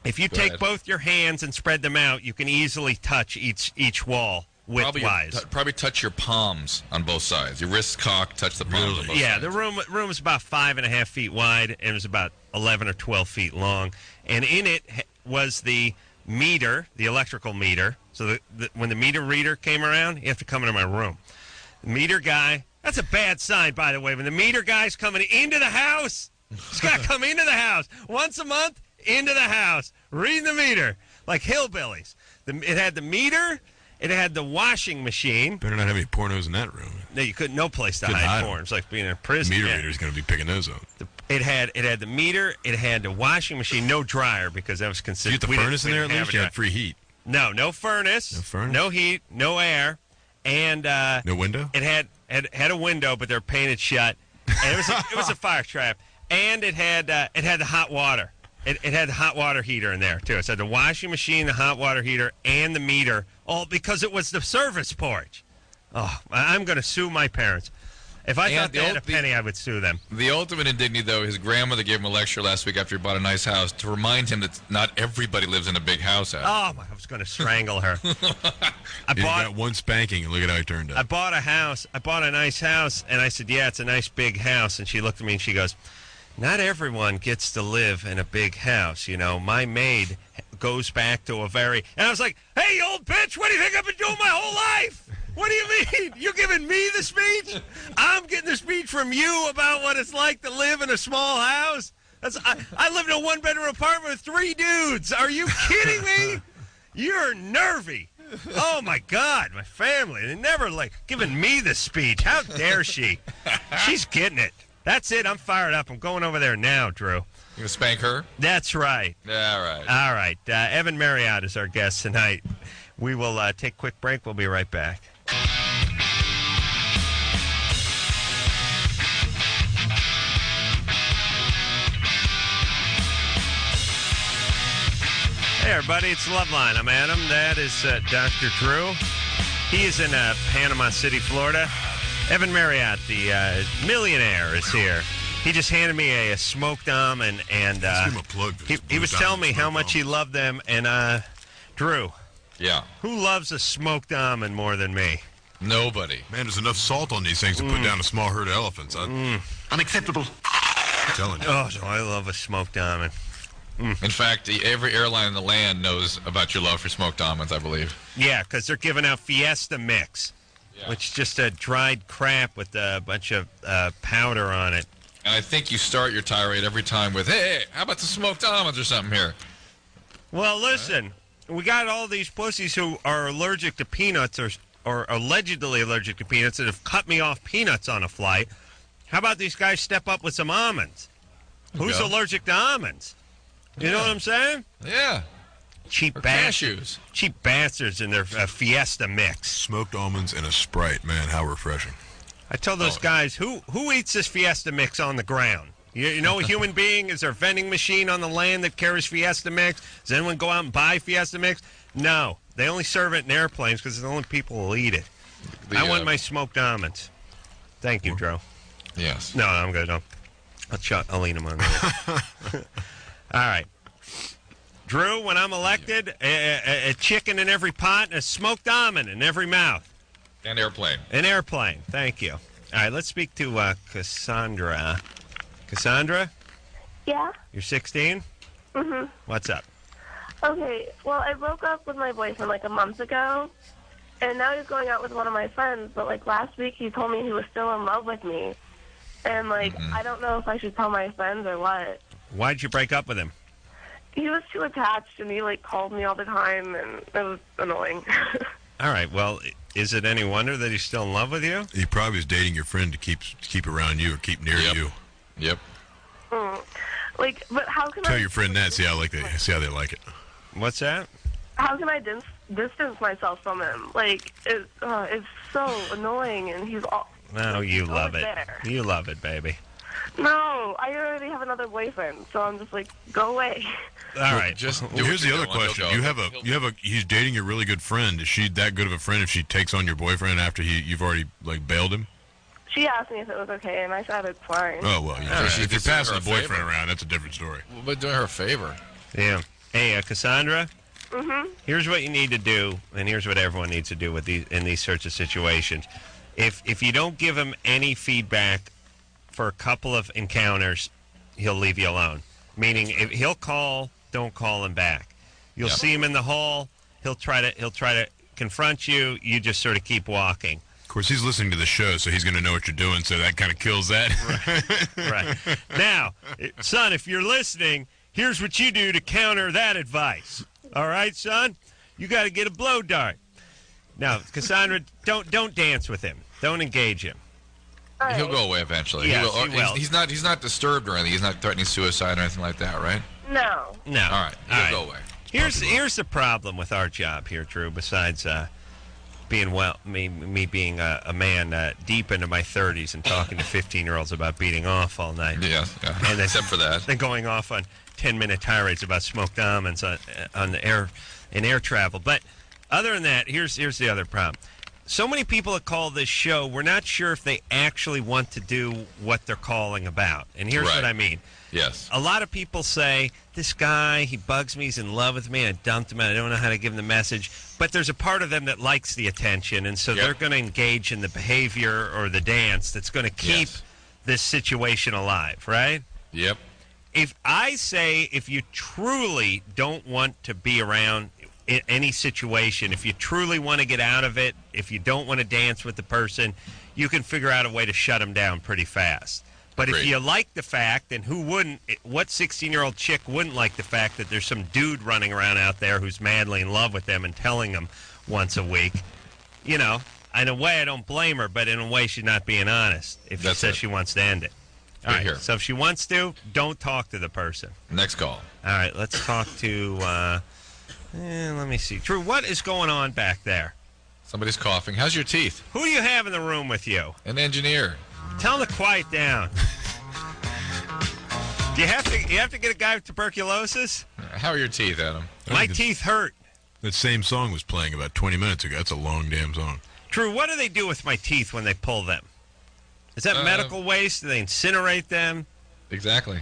If you take both your hands and spread them out, you can easily touch each wall. Width-wise. Probably touch your palms on both sides. Your wrists cock, touch the palms on both sides. Yeah, the room is about 5.5 feet wide, and it was about 11 or 12 feet long. And in it was the meter, the electrical meter. So when the meter reader came around, you have to come into my room. The meter guy, that's a bad sign, by the way. When the meter guy's coming into the house, he's got to come into the house. Once a month, into the house, reading the meter, like hillbillies. It had the meter. It had the washing machine. Better not have any pornos in that room. No, you couldn't. No place to Couldn't hide hide 'em. porn. It's like being in a prison. Meter Yeah. reader's going to be picking those up. It had the meter. It had the washing machine. No dryer because that was considered. You get the furnace in there at least. You had free heat. No furnace. No furnace. No heat. No air. And no window. It had a window, but they're painted shut. And it was a fire trap. And it had the hot water. It had the hot water heater in there too. So the washing machine, the hot water heater, and the meter, all because it was the service porch. Oh, I'm going to sue my parents. If I thought they had a penny, I would sue them. The ultimate indignity, though, his grandmother gave him a lecture last week after he bought a nice house to remind him that not everybody lives in a big house. Oh, I was going to strangle her. You got one spanking, and look at how he turned out. I bought a house. I bought a nice house, and I said, yeah, it's a nice big house. And she looked at me, and she goes, not everyone gets to live in a big house. You know, my maid goes back to a very... And I was like, hey, you old bitch, what do you think I've been doing my whole life? What do you mean? You giving me the speech? I'm getting the speech from you about what it's like to live in a small house? I live in a one-bedroom apartment with 3 dudes. Are you kidding me? You're nervy. Oh, my God, my family. They never, giving me the speech. How dare she? She's getting it. That's it. I'm fired up. I'm going over there now, Drew. You gonna spank her? That's right. Yeah, all right. All right. Evan Marriott is our guest tonight. We will take a quick break. We'll be right back. Hey, everybody, it's Loveline. I'm Adam. That is Dr. Drew. He is in Panama City, Florida. Evan Marriott, the millionaire, is here. He just handed me a smoked dom, and Let's give him a plug. He was telling me how much he loved them. And, Drew. Yeah. Who loves a smoked almond more than me? Nobody. Man, there's enough salt on these things to put down a small herd of elephants. Unacceptable. I'm telling you. Oh, so I love a smoked almond. In fact, every airline in the land knows about your love for smoked almonds, I believe. Yeah, because they're giving out Fiesta Mix, which is just a dried crap with a bunch of powder on it. And I think you start your tirade every time with, hey, how about some smoked almonds or something here? Well, listen, we got all these pussies who are allergic to peanuts or allegedly allergic to peanuts that have cut me off peanuts on a flight. How about these guys step up with some almonds? Who's allergic to almonds? You know what I'm saying? Yeah. Cheap cashews. Cheap bastards in their Fiesta Mix. Smoked almonds and a Sprite. Man, how refreshing. I tell those guys, who eats this Fiesta Mix on the ground? You know a human being? Is there a vending machine on the land that carries Fiesta Mix? Does anyone go out and buy Fiesta Mix? No. They only serve it in airplanes because the only people who will eat it. I want my smoked almonds. Thank you, Drew. Yes. No, I'm good. I'll eat them on there. All right. Drew, when I'm elected, a chicken in every pot and a smoked almond in every mouth. And airplane. An airplane. Thank you. All right, let's speak to Cassandra. Cassandra? Yeah? You're 16? Mm-hmm. What's up? Okay, well, I broke up with my boyfriend a month ago, and now he's going out with one of my friends, but last week he told me he was still in love with me. And I don't know if I should tell my friends or what. Why'd you break up with him? He was too attached, and he called me all the time, and it was annoying. All right, well, is it any wonder that he's still in love with you? He probably is dating your friend to keep around you or keep near you. Yep. But how can Tell your friend that. See how they like it. What's that? How can I distance myself from him? It's so annoying, and he's all... No, you love it. There. You love it, baby. No, I already have another boyfriend, so I'm just go away. All right. Here's the other question. He's dating a really good friend. Is she that good of a friend if she takes on your boyfriend after you've already bailed him? She asked me if it was okay, and I said it's fine. Oh, well, if you're passing the boyfriend around, that's a different story. Well, but doing her a favor. Yeah. Hey, Cassandra? Mm-hmm. Here's what you need to do, and here's what everyone needs to do in these sorts of situations. If you don't give him any feedback for a couple of encounters, he'll leave you alone. Meaning, if he'll call, don't call him back. You'll see him in the hall. He'll try to confront you. You just sort of keep walking. Of course, he's listening to the show, so he's going to know what you're doing. So that kind of kills that. Right. Now, son, if you're listening, here's what you do to counter that advice. All right, son? You got to get a blow dart. Now, Cassandra, don't dance with him. Don't engage him. All He'll right. go away eventually. Yes, he will. he will. He's not disturbed or anything. He's not threatening suicide or anything like that, right? No. No. All right. He'll go away. Here's the problem with our job here, Drew. Besides being me being a man deep into my 30s and talking to 15-year-olds about beating off all night. Yeah. And Except for that. Then going off on 10-minute tirades about smoked almonds on the air in air travel. But other than that, here's the other problem. So many people that call this show, we're not sure if they actually want to do what they're calling about. And here's what I mean. Yes. A lot of people say, this guy, he bugs me, he's in love with me, I dumped him, and I don't know how to give him the message. But there's a part of them that likes the attention, and so they're going to engage in the behavior or the dance that's going to keep this situation alive, right? Yep. If I say, if you truly don't want to be around any situation, if you truly want to get out of it, if you don't want to dance with the person, you can figure out a way to shut them down pretty fast. But if you like the fact, and who wouldn't, what 16-year-old chick wouldn't like the fact that there's some dude running around out there who's madly in love with them and telling them once a week? You know, in a way I don't blame her, but in a way she's not being honest if she says she wants to end it. All right, so if she wants to, don't talk to the person. Next call. All right, let's talk to, let me see. Drew, what is going on back there? Somebody's coughing. How's your teeth? Who do you have in the room with you? An engineer. Tell him to quiet down. Do you have to get a guy with tuberculosis? How are your teeth, Adam? My teeth hurt. That same song was playing about 20 minutes ago. That's a long damn song. Drew, what do they do with my teeth when they pull them? Is that medical waste? Do they incinerate them? Exactly.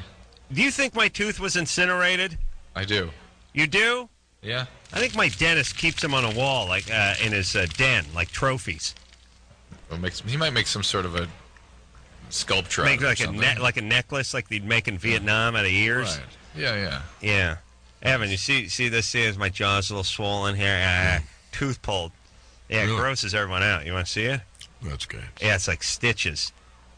Do you think my tooth was incinerated? I do. You do? Yeah. I think my dentist keeps them on a wall, like in his den, like trophies. He might make some sort of a sculpture. Make out of it like a necklace, like they'd make in Vietnam out of ears. Right. Yeah. Evan, you see this? See, my jaw's a little swollen here. Tooth pulled. Yeah, it grosses everyone out. You want to see it? That's good. Yeah, it's like stitches.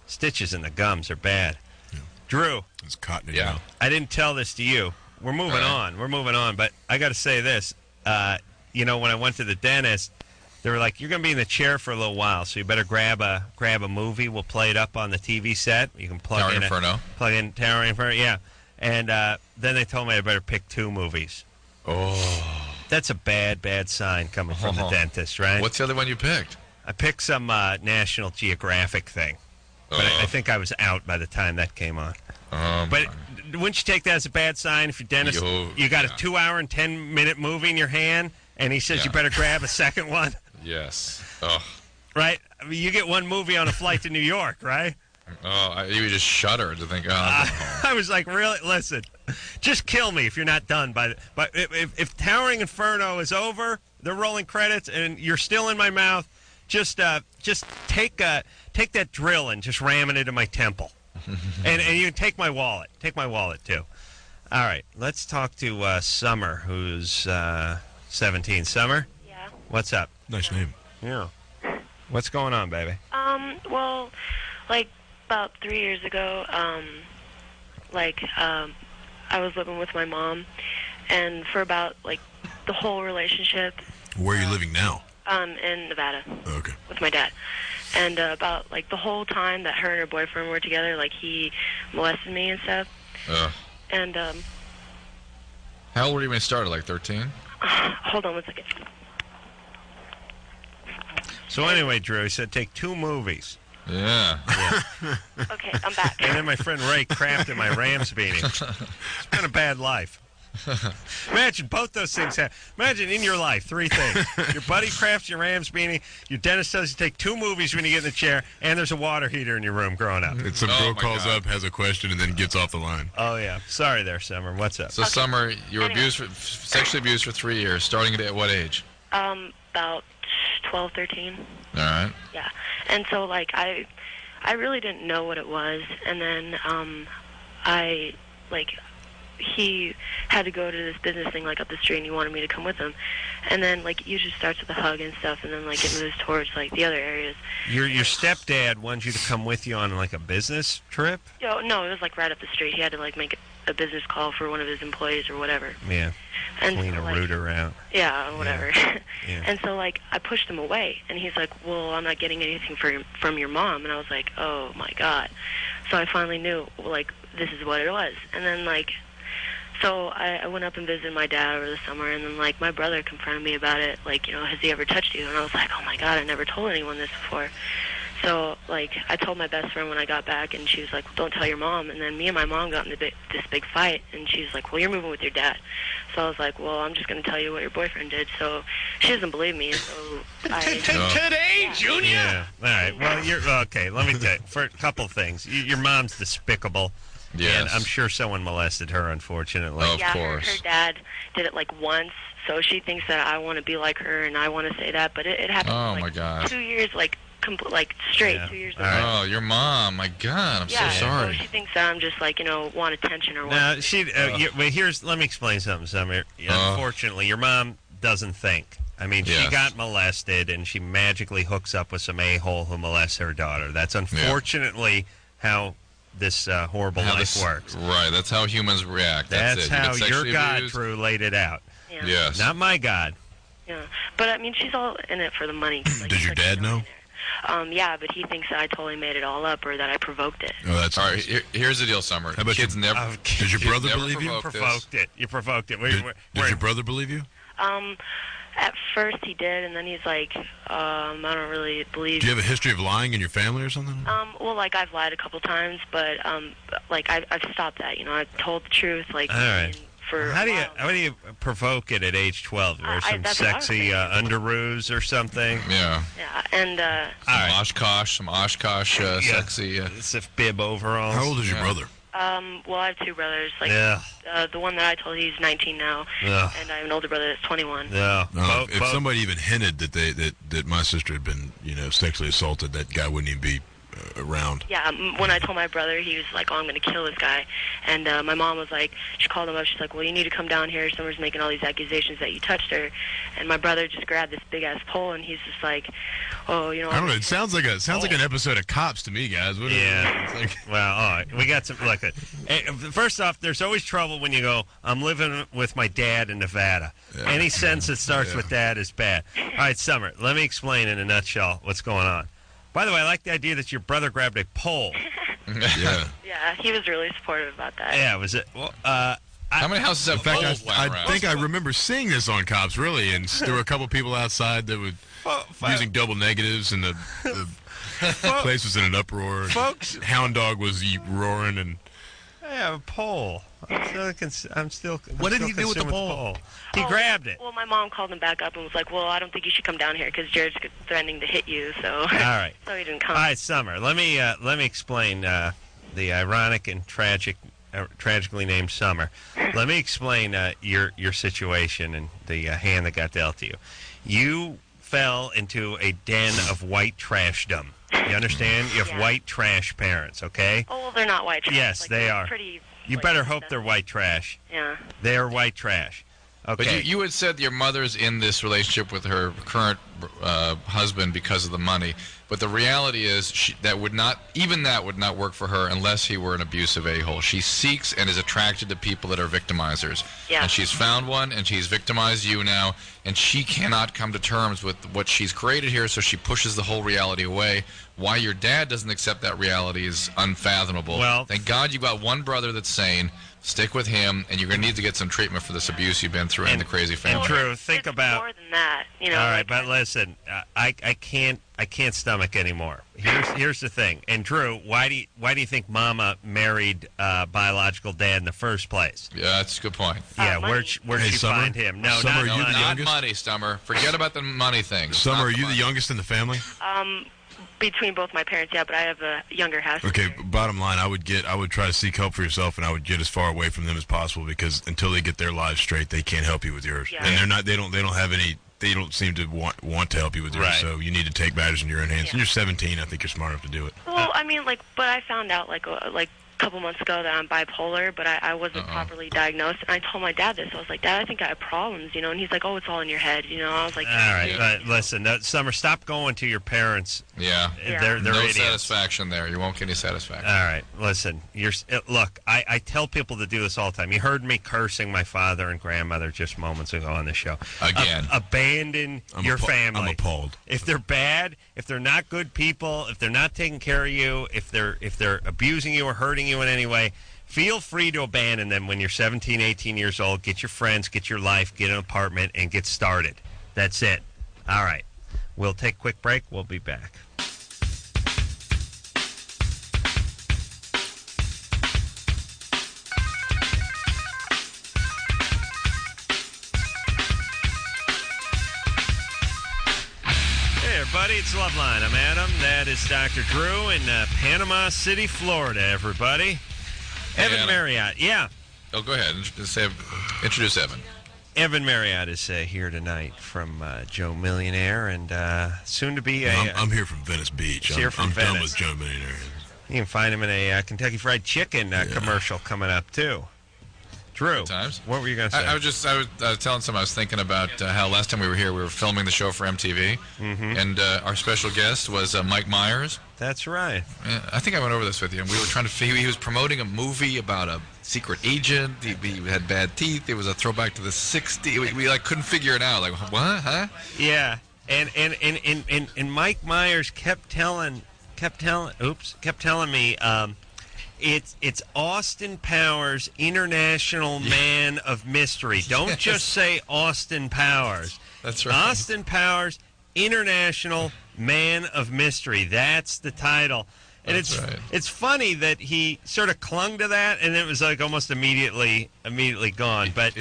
Stitches in the gums are bad. Yeah. Drew. It's cotton in your mouth. I didn't tell this to you. We're moving on. But I got to say this. When I went to the dentist, they were like, "You're going to be in the chair for a little while, so you better grab a movie. We'll play it up on the TV set. You can plug in Tower Inferno. Yeah." And then they told me I better pick 2 movies. Oh. That's a bad sign coming from the dentist, right? What's the other one you picked? I picked some National Geographic thing. But I think I was out by the time that came on. But wouldn't you take that as a bad sign if your dentist, you got a 2-hour and 10-minute movie in your hand, and he says you better grab a second one? Yes. Oh. Right? I mean, you get one movie on a flight to New York, right? Oh, you would just shudder to think, I was like, really? Listen, just kill me if you're not done. But if Towering Inferno is over, they're rolling credits, and you're still in my mouth, just take that drill and just ram it into my temple. and you can take my wallet. Take my wallet, too. All right, let's talk to Summer, who's 17. Summer? Yeah. What's up? Nice name. Yeah. What's going on, baby? Well, like about 3 years ago, I was living with my mom, and for about like the whole relationship. Where are you living now? In Nevada. Okay. With my dad. And about like the whole time that her and her boyfriend were together, like he molested me and stuff. And how old were you when you started? Like 13? Hold on one second. So anyway, Drew, he said take 2 movies. Yeah. Okay, I'm back. And then my friend Ray crapped in my Rams beanie. It's been a bad life. Imagine both those things happen. Imagine in your life 3 things. Your buddy crafts your Rams beanie, your dentist tells you to take 2 movies when you get in the chair, and there's a water heater in your room growing up. And some girl calls up, has a question, and then gets off the line. Oh, yeah. Sorry there, Summer. What's up? So, Summer, you were sexually abused for 3 years, starting at what age? About 12, 13. All right. Yeah. And so, like, I really didn't know what it was. And then he had to go to this business thing like up the street, and he wanted me to come with him. And then like it usually starts with a hug and stuff, and then like it moves towards like the other areas. Your stepdad wanted you to come with you on like a business trip? No, it was like right up the street. He had to like make a business call for one of his employees or whatever. Yeah. And Clean so, a like, router out. Yeah, whatever. Yeah. And so like I pushed him away, and he's like, "Well, I'm not getting anything from your mom." And I was like, "Oh my God." So I finally knew like this is what it was. And then like, so I went up and visited my dad over the summer, and then like my brother confronted me about it, like, you know, has he ever touched you? And I was like, oh my God, I never told anyone this before. So like I told my best friend when I got back, and she was like, well, don't tell your mom. And then me and my mom got in this big fight, and she's like, well, you're moving with your dad. So I was like, well, I'm just going to tell you what your boyfriend did. So she doesn't believe me, so Today, Junior. Yeah. All right. Well, you're okay. Let me tell you for a couple things. Your mom's despicable. Yes. And I'm sure someone molested her, unfortunately. Of course. Her dad did it like once, so she thinks that I want to be like her, and I want to say that, but it happened Oh, like my God. 2 years, like straight 2 years. Oh, your mom. My God, I'm so sorry. So she thinks that I'm just like, you know, want attention or Now, what. let me explain something, Summer. Unfortunately, your mom doesn't think. I mean, she Yes. got molested, and she magically hooks up with some a-hole who molests her daughter. That's unfortunately how this horrible life works. Right, that's how humans react. That's it. how You've been your sexually God, abused? Drew, laid it out. Yeah. Yes. Not my God. Yeah, but I mean, she's all in it for the money. Like, Does your dad know? Yeah, but he thinks that I totally made it all up or that I provoked it. Oh, that's all right. Here's the deal, Summer. How about Kids your- never. Does your brother never believe you? You provoked it. You provoked it. Does your brother believe you? At first he did, and then he's like, I don't really believe. Do you have a history of lying in your family or something? Well, like I've lied a couple times, but like I've stopped that. You know, I've told the truth. Like, All right. For How do you provoke it at age 12? Wear some that's what I was sexy underoos or something? Yeah. Yeah, and Some Oshkosh, sexy. It's a bib overalls. How old is your brother? well, I have two brothers. Like Yeah. The one that I told, he's 19 now, Yeah. and I have an older brother that's 21. Yeah. No, if somebody even hinted that my sister had been, sexually assaulted, that guy wouldn't even be around. Yeah, when I told my brother, he was like, "Oh, I'm going to kill this guy." And my mom was like, she called him up. She's like, "Well, you need to come down here. Summer's making all these accusations that you touched her." And my brother just grabbed this big ass pole, and he's just like, "Oh, you know." I don't know. It sounds like an episode of Cops to me, guys. What Yeah. Well, all right. We got some like that. First off, there's always trouble when you go, I'm living with my dad in Nevada. Yeah. Any sentence that starts with dad is bad. All right, Summer, let me explain in a nutshell what's going on. By the way, I like the idea that your brother grabbed a pole. Yeah. Yeah, he was really supportive about that. Yeah, was it? Well, how many houses have In fact, poles lying I around? think I remember seeing this on Cops, really, and there were a couple people outside that were using double negatives, and the place was in an uproar. Folks, Hound Dog was roaring, and I have a pole. I'm still What did he do with the consumed pole? He grabbed it. Well, my mom called him back up and was like, "Well, I don't think you should come down here because Jared's threatening to hit you." So. All right. So he didn't come. All right, Summer. Let me explain the ironic and tragically named Summer. Let me explain your situation and the hand that got dealt to you. You fell into a den of white trashdom. You understand? You have white trash parents, okay? Oh, well, they're not white trash. Yes, Like, they they're are. Pretty. You better hope they're white trash. Yeah. They're white trash. Okay. But you had said your mother's in this relationship with her current husband because of the money. But the reality is that would not work for her unless he were an abusive a-hole. She seeks and is attracted to people that are victimizers. Yeah. And she's found one, and she's victimized you now, and she cannot come to terms with what she's created here, so she pushes the whole reality away. Why your dad doesn't accept that reality is unfathomable. Well, thank God you got one brother that's sane. Stick with him, and you're going to need to get some treatment for this abuse you've been through and the crazy family. And Drew, think about more than that. You know. All right, like, but listen, I can't stomach anymore. Here's the thing. And Drew, why do you think Mama married biological dad in the first place? Yeah, that's a good point. Yeah, where'd she Summer? find him? No, Summer, not are you the money. Not youngest? money, Summer. Forget about the money thing. Summer, Not are you the money. youngest in the family? Between both my parents, yeah, but I have a younger half. Okay, bottom line, I would try to seek help for yourself, and I would get as far away from them as possible, because until they get their lives straight, they can't help you with yours. Yeah. And they don't seem to want to help you with yours. Right. So you need to take matters in your own hands. And you're 17, I think you're smart enough to do it. Well, I mean, but I found out, couple months ago that I'm bipolar, but I wasn't properly diagnosed. And I told my dad this. I was like, Dad, I think I have problems, you know. And he's like, oh, it's all in your head, you know. I was like, all right, listen, Summer, stop going to your parents. Yeah. They're no idiots. satisfaction there. You won't get any satisfaction. All right, listen. Look. I tell people to do this all the time. You heard me cursing my father and grandmother just moments ago on the show. Again, abandon your family. I'm appalled. If they're bad, if they're not good people, if they're not taking care of you, if they're abusing you or hurting you in any way, feel free to abandon them when you're 17, 18 years old. Get your friends, get your life, get an apartment, and get started. That's it. All right. We'll take a quick break. We'll be back. Hey, everybody. It's Loveline. I'm Adam. That is Dr. Drew in Panama City, Florida, everybody. Evan Marriott. Yeah. Oh, go ahead. Introduce Evan. Evan Marriott is here tonight from Joe Millionaire, and soon to be I'm here from Venice Beach. I'm done with Joe Millionaire. You can find him in a Kentucky Fried Chicken commercial coming up too. Drew, what were you going to say? I was telling someone I was thinking about how last time we were here, we were filming the show for MTV, and our special guest was Mike Myers. That's right. I think I went over this with you, and we were trying to figure. He was promoting a movie about a secret agent. He had bad teeth. It was a throwback to the '60s. We like couldn't figure it out. Like what? Huh? Yeah, and Mike Myers kept telling me. It's Austin Powers, International Man of Mystery. Don't just say Austin Powers. That's right. Austin Powers, International Man of Mystery. That's the title. And it's funny that he sort of clung to that, and it was like almost immediately gone. But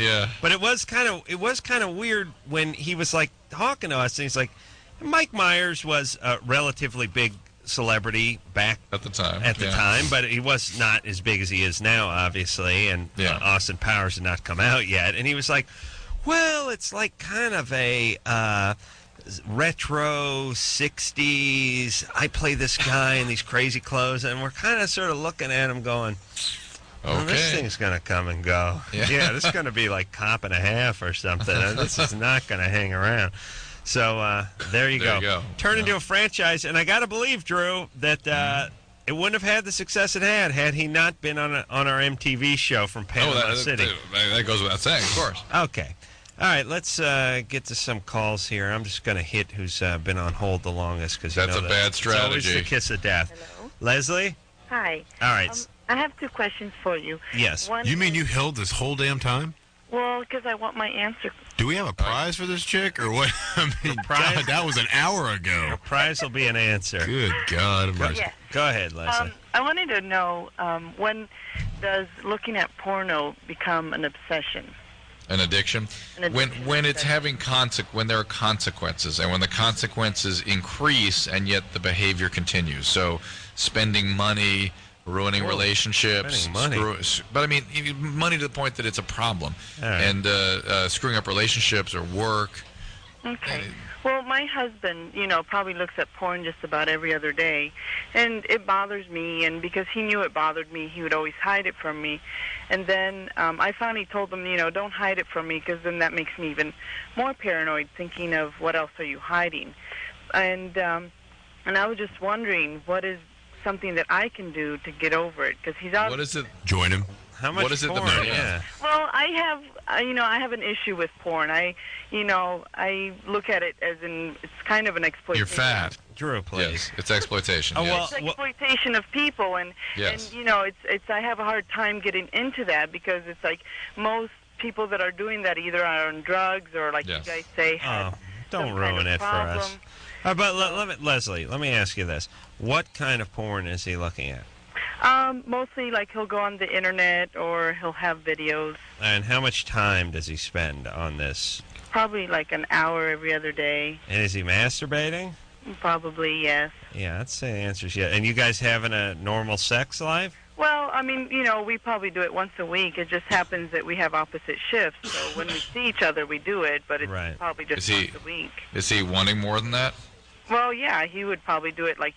but it was kind of weird when he was like talking to us, and he's like, Mike Myers was a relatively big celebrity back at the time. But he was not as big as he is now, obviously. And Austin Powers had not come out yet. And he was like, "Well, it's like kind of a retro '60s. I play this guy in these crazy clothes," and we're kind of sort of looking at him, going, "Well, this thing's gonna come and go. Yeah, this is gonna be like Cop and a Half or something. This is not gonna hang around." So there you go. Turn into a franchise, and I got to believe, Drew, that it wouldn't have had the success it had he not been on our MTV show from Panama City. That goes without saying, of course. Okay. All right, let's get to some calls here. I'm just going to hit who's been on hold the longest, because that's a bad strategy. It's always the kiss of death. Hello? Leslie? Hi. All right. I have two questions for you. Yes. You mean you held this whole damn time? Well, because I want my answer. Do we have a prize for this chick, or what? I mean, God, that was an hour ago. A prize will be an answer. Good God. Yes. Go ahead, Leslie. I wanted to know, when does looking at porno become an obsession? An addiction? When it's having when there are consequences, and when the consequences increase, and yet the behavior continues. So spending money, ruining relationships, but I mean, money to the point that it's a problem, and screwing up relationships or work. Okay. Well, my husband, probably looks at porn just about every other day, and it bothers me, and because he knew it bothered me, he would always hide it from me. And then I finally told him, don't hide it from me, because then that makes me even more paranoid, thinking of what else are you hiding. And I was just wondering, what is something that I can do to get over it? Because he's out. What is it? Join him. How much? What is it? Porn? Yeah. Well, I have, I have an issue with porn. I look at it as it's kind of an exploitation. You're fat. Drew, please. Yes, it's exploitation. It's exploitation of people, and it's I have a hard time getting into that, because it's like most people that are doing that either are on drugs or, like you guys say, don't ruin it for us. But Leslie, let me ask you this: what kind of porn is he looking at? Mostly, like, he'll go on the internet or he'll have videos. And how much time does he spend on this? Probably like an hour every other day. And is he masturbating? Probably, yes. Yeah, I'd say the answer's yes. And you guys having a normal sex life? Well, I mean, we probably do it once a week. It just happens that we have opposite shifts, so when we see each other, we do it, but it's probably just once a week. Is he wanting more than that? Well, yeah, he would probably do it, like,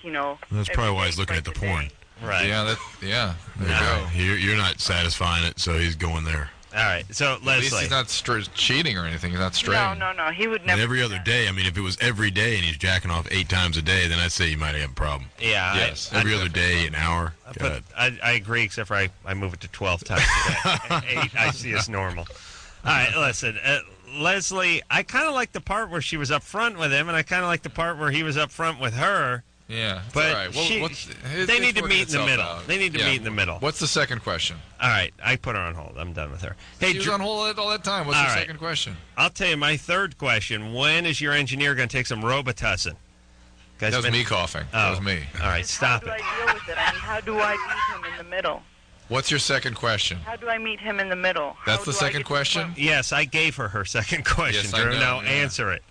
That's probably why he's looking at the porn. Right. Yeah, there you No. go. You're not satisfying it, so he's going there. All right. So, At least Leslie. he's not cheating or anything. He's not straying. No. He would And never. every other day, I mean, if it was every day and he's jacking off 8 times a day, then I'd say you might have a problem. Yeah. Yes. Every other day, an hour. But I agree, except for I move it to 12 times a day. 8 I see as normal. All right, listen. Leslie, I kind of like the part where she was up front with him, and I kind of like the part where he was up front with her. Yeah. It's But all right. Well, they need to working meet in the itself middle. out. They need to Yeah. meet in the middle. What's the second question? All right, I put her on hold. I'm done with her. Hey, She was on hold all that time. What's All the right. second question? I'll tell you my third question. When is your engineer going to take some Robitussin? That was me coughing. That was me. All right, stop How it. do I deal with it? I mean, how do I meet him in the middle? What's your second question? How do I meet him in the middle? That's How the do I second get to question? Yes, I gave her her second question, Yes, I Drew. know, Now yeah. answer it.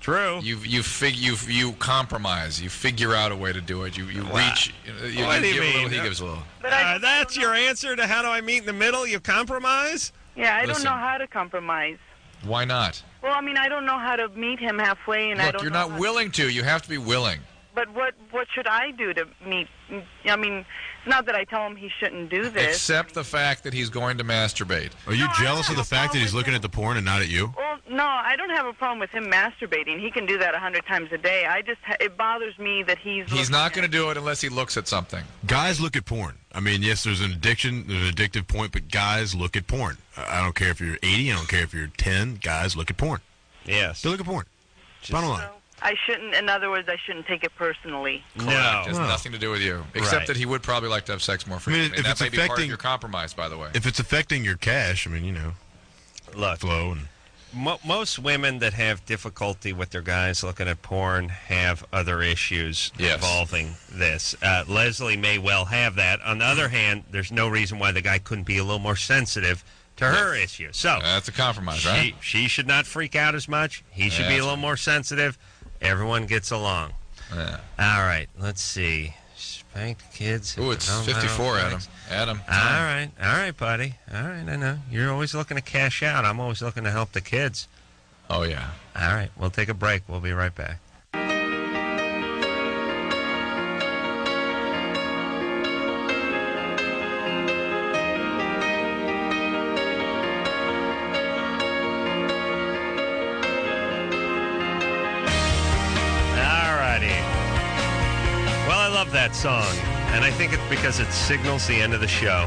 Drew. You compromise. You figure out a way to do it. You reach. You What do you give a little, mean? he gives a little. But That's your answer to how do I meet in the middle? You compromise? Yeah, I don't Listen. know how to compromise. Why not? Well, I mean, I don't know how to meet him halfway, and I Look, don't you're know not how- willing to. You have to be willing. But what should I do to meet? I mean, it's not that I tell him he shouldn't do this. Accept the fact that he's going to masturbate. Are you jealous of the fact that he's looking at the porn and not at you? Well, no, I don't have a problem with him masturbating. He can do that 100 times a day. It bothers me that He's not going to do it unless he looks at something. Guys look at porn. I mean, yes, there's an addiction, there's an addictive point, but guys look at porn. I don't care if you're 80, I don't care if you're 10, guys look at porn. Yes. They look at porn. Bottom line. I shouldn't. In other words, I shouldn't take it personally. Correct. It has nothing to do with you. Except Right. that he would probably like to have sex more frequently. if that it's may be part of affecting- your compromise, by the way. If it's affecting your cash, I mean, you know, Look, flow and most women that have difficulty with their guys looking at porn have other issues involving this. Leslie may well have that. On the other hand, there's no reason why the guy couldn't be a little more sensitive to her issue. So that's a compromise, right? She should not freak out as much. He should be a little more sensitive. Everyone gets along. Yeah. All right, let's see. Spank kids. Ooh, it's 54, Adam. Adam. All right, buddy. All right, I know. You're always looking to cash out. I'm always looking to help the kids. Oh, yeah. All right, we'll take a break. We'll be right back. That song, and I think it's because it signals the end of the show.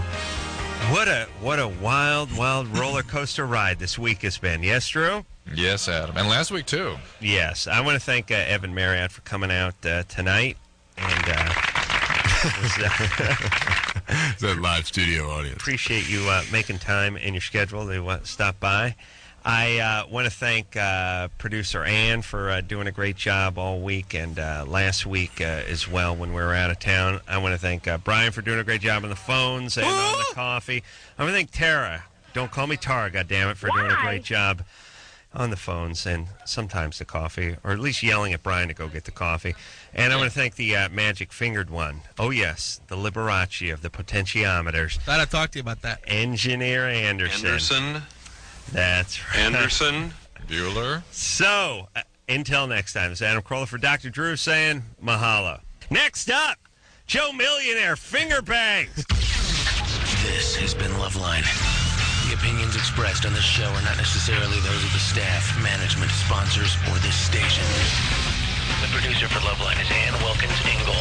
What a wild roller coaster ride this week has been. Yes, Drew? Yes, Adam. And last week, too. Yes. I want to thank Evan Marriott for coming out tonight. And that live studio audience. Appreciate you making time in your schedule to stop by. I want to thank producer Ann for doing a great job all week and last week as well when we were out of town. I want to thank Brian for doing a great job on the phones and on the coffee. I want to thank Tara. Don't call me Tara, goddammit, for doing a great job on the phones and sometimes the coffee, or at least yelling at Brian to go get the coffee. And I want to thank the magic fingered one. Oh, yes, the Liberace of the potentiometers. Glad I talked to you about that. Engineer Anderson. That's right. Anderson. Bueller. So, until next time, this is Adam Carolla for Dr. Drew saying mahalo. Next up, Joe Millionaire, finger bangs. This has been Loveline. The opinions expressed on this show are not necessarily those of the staff, management, sponsors, or this station. The producer for Loveline is Ann Wilkins Ingold.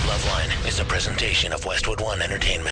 Loveline is a presentation of Westwood One Entertainment.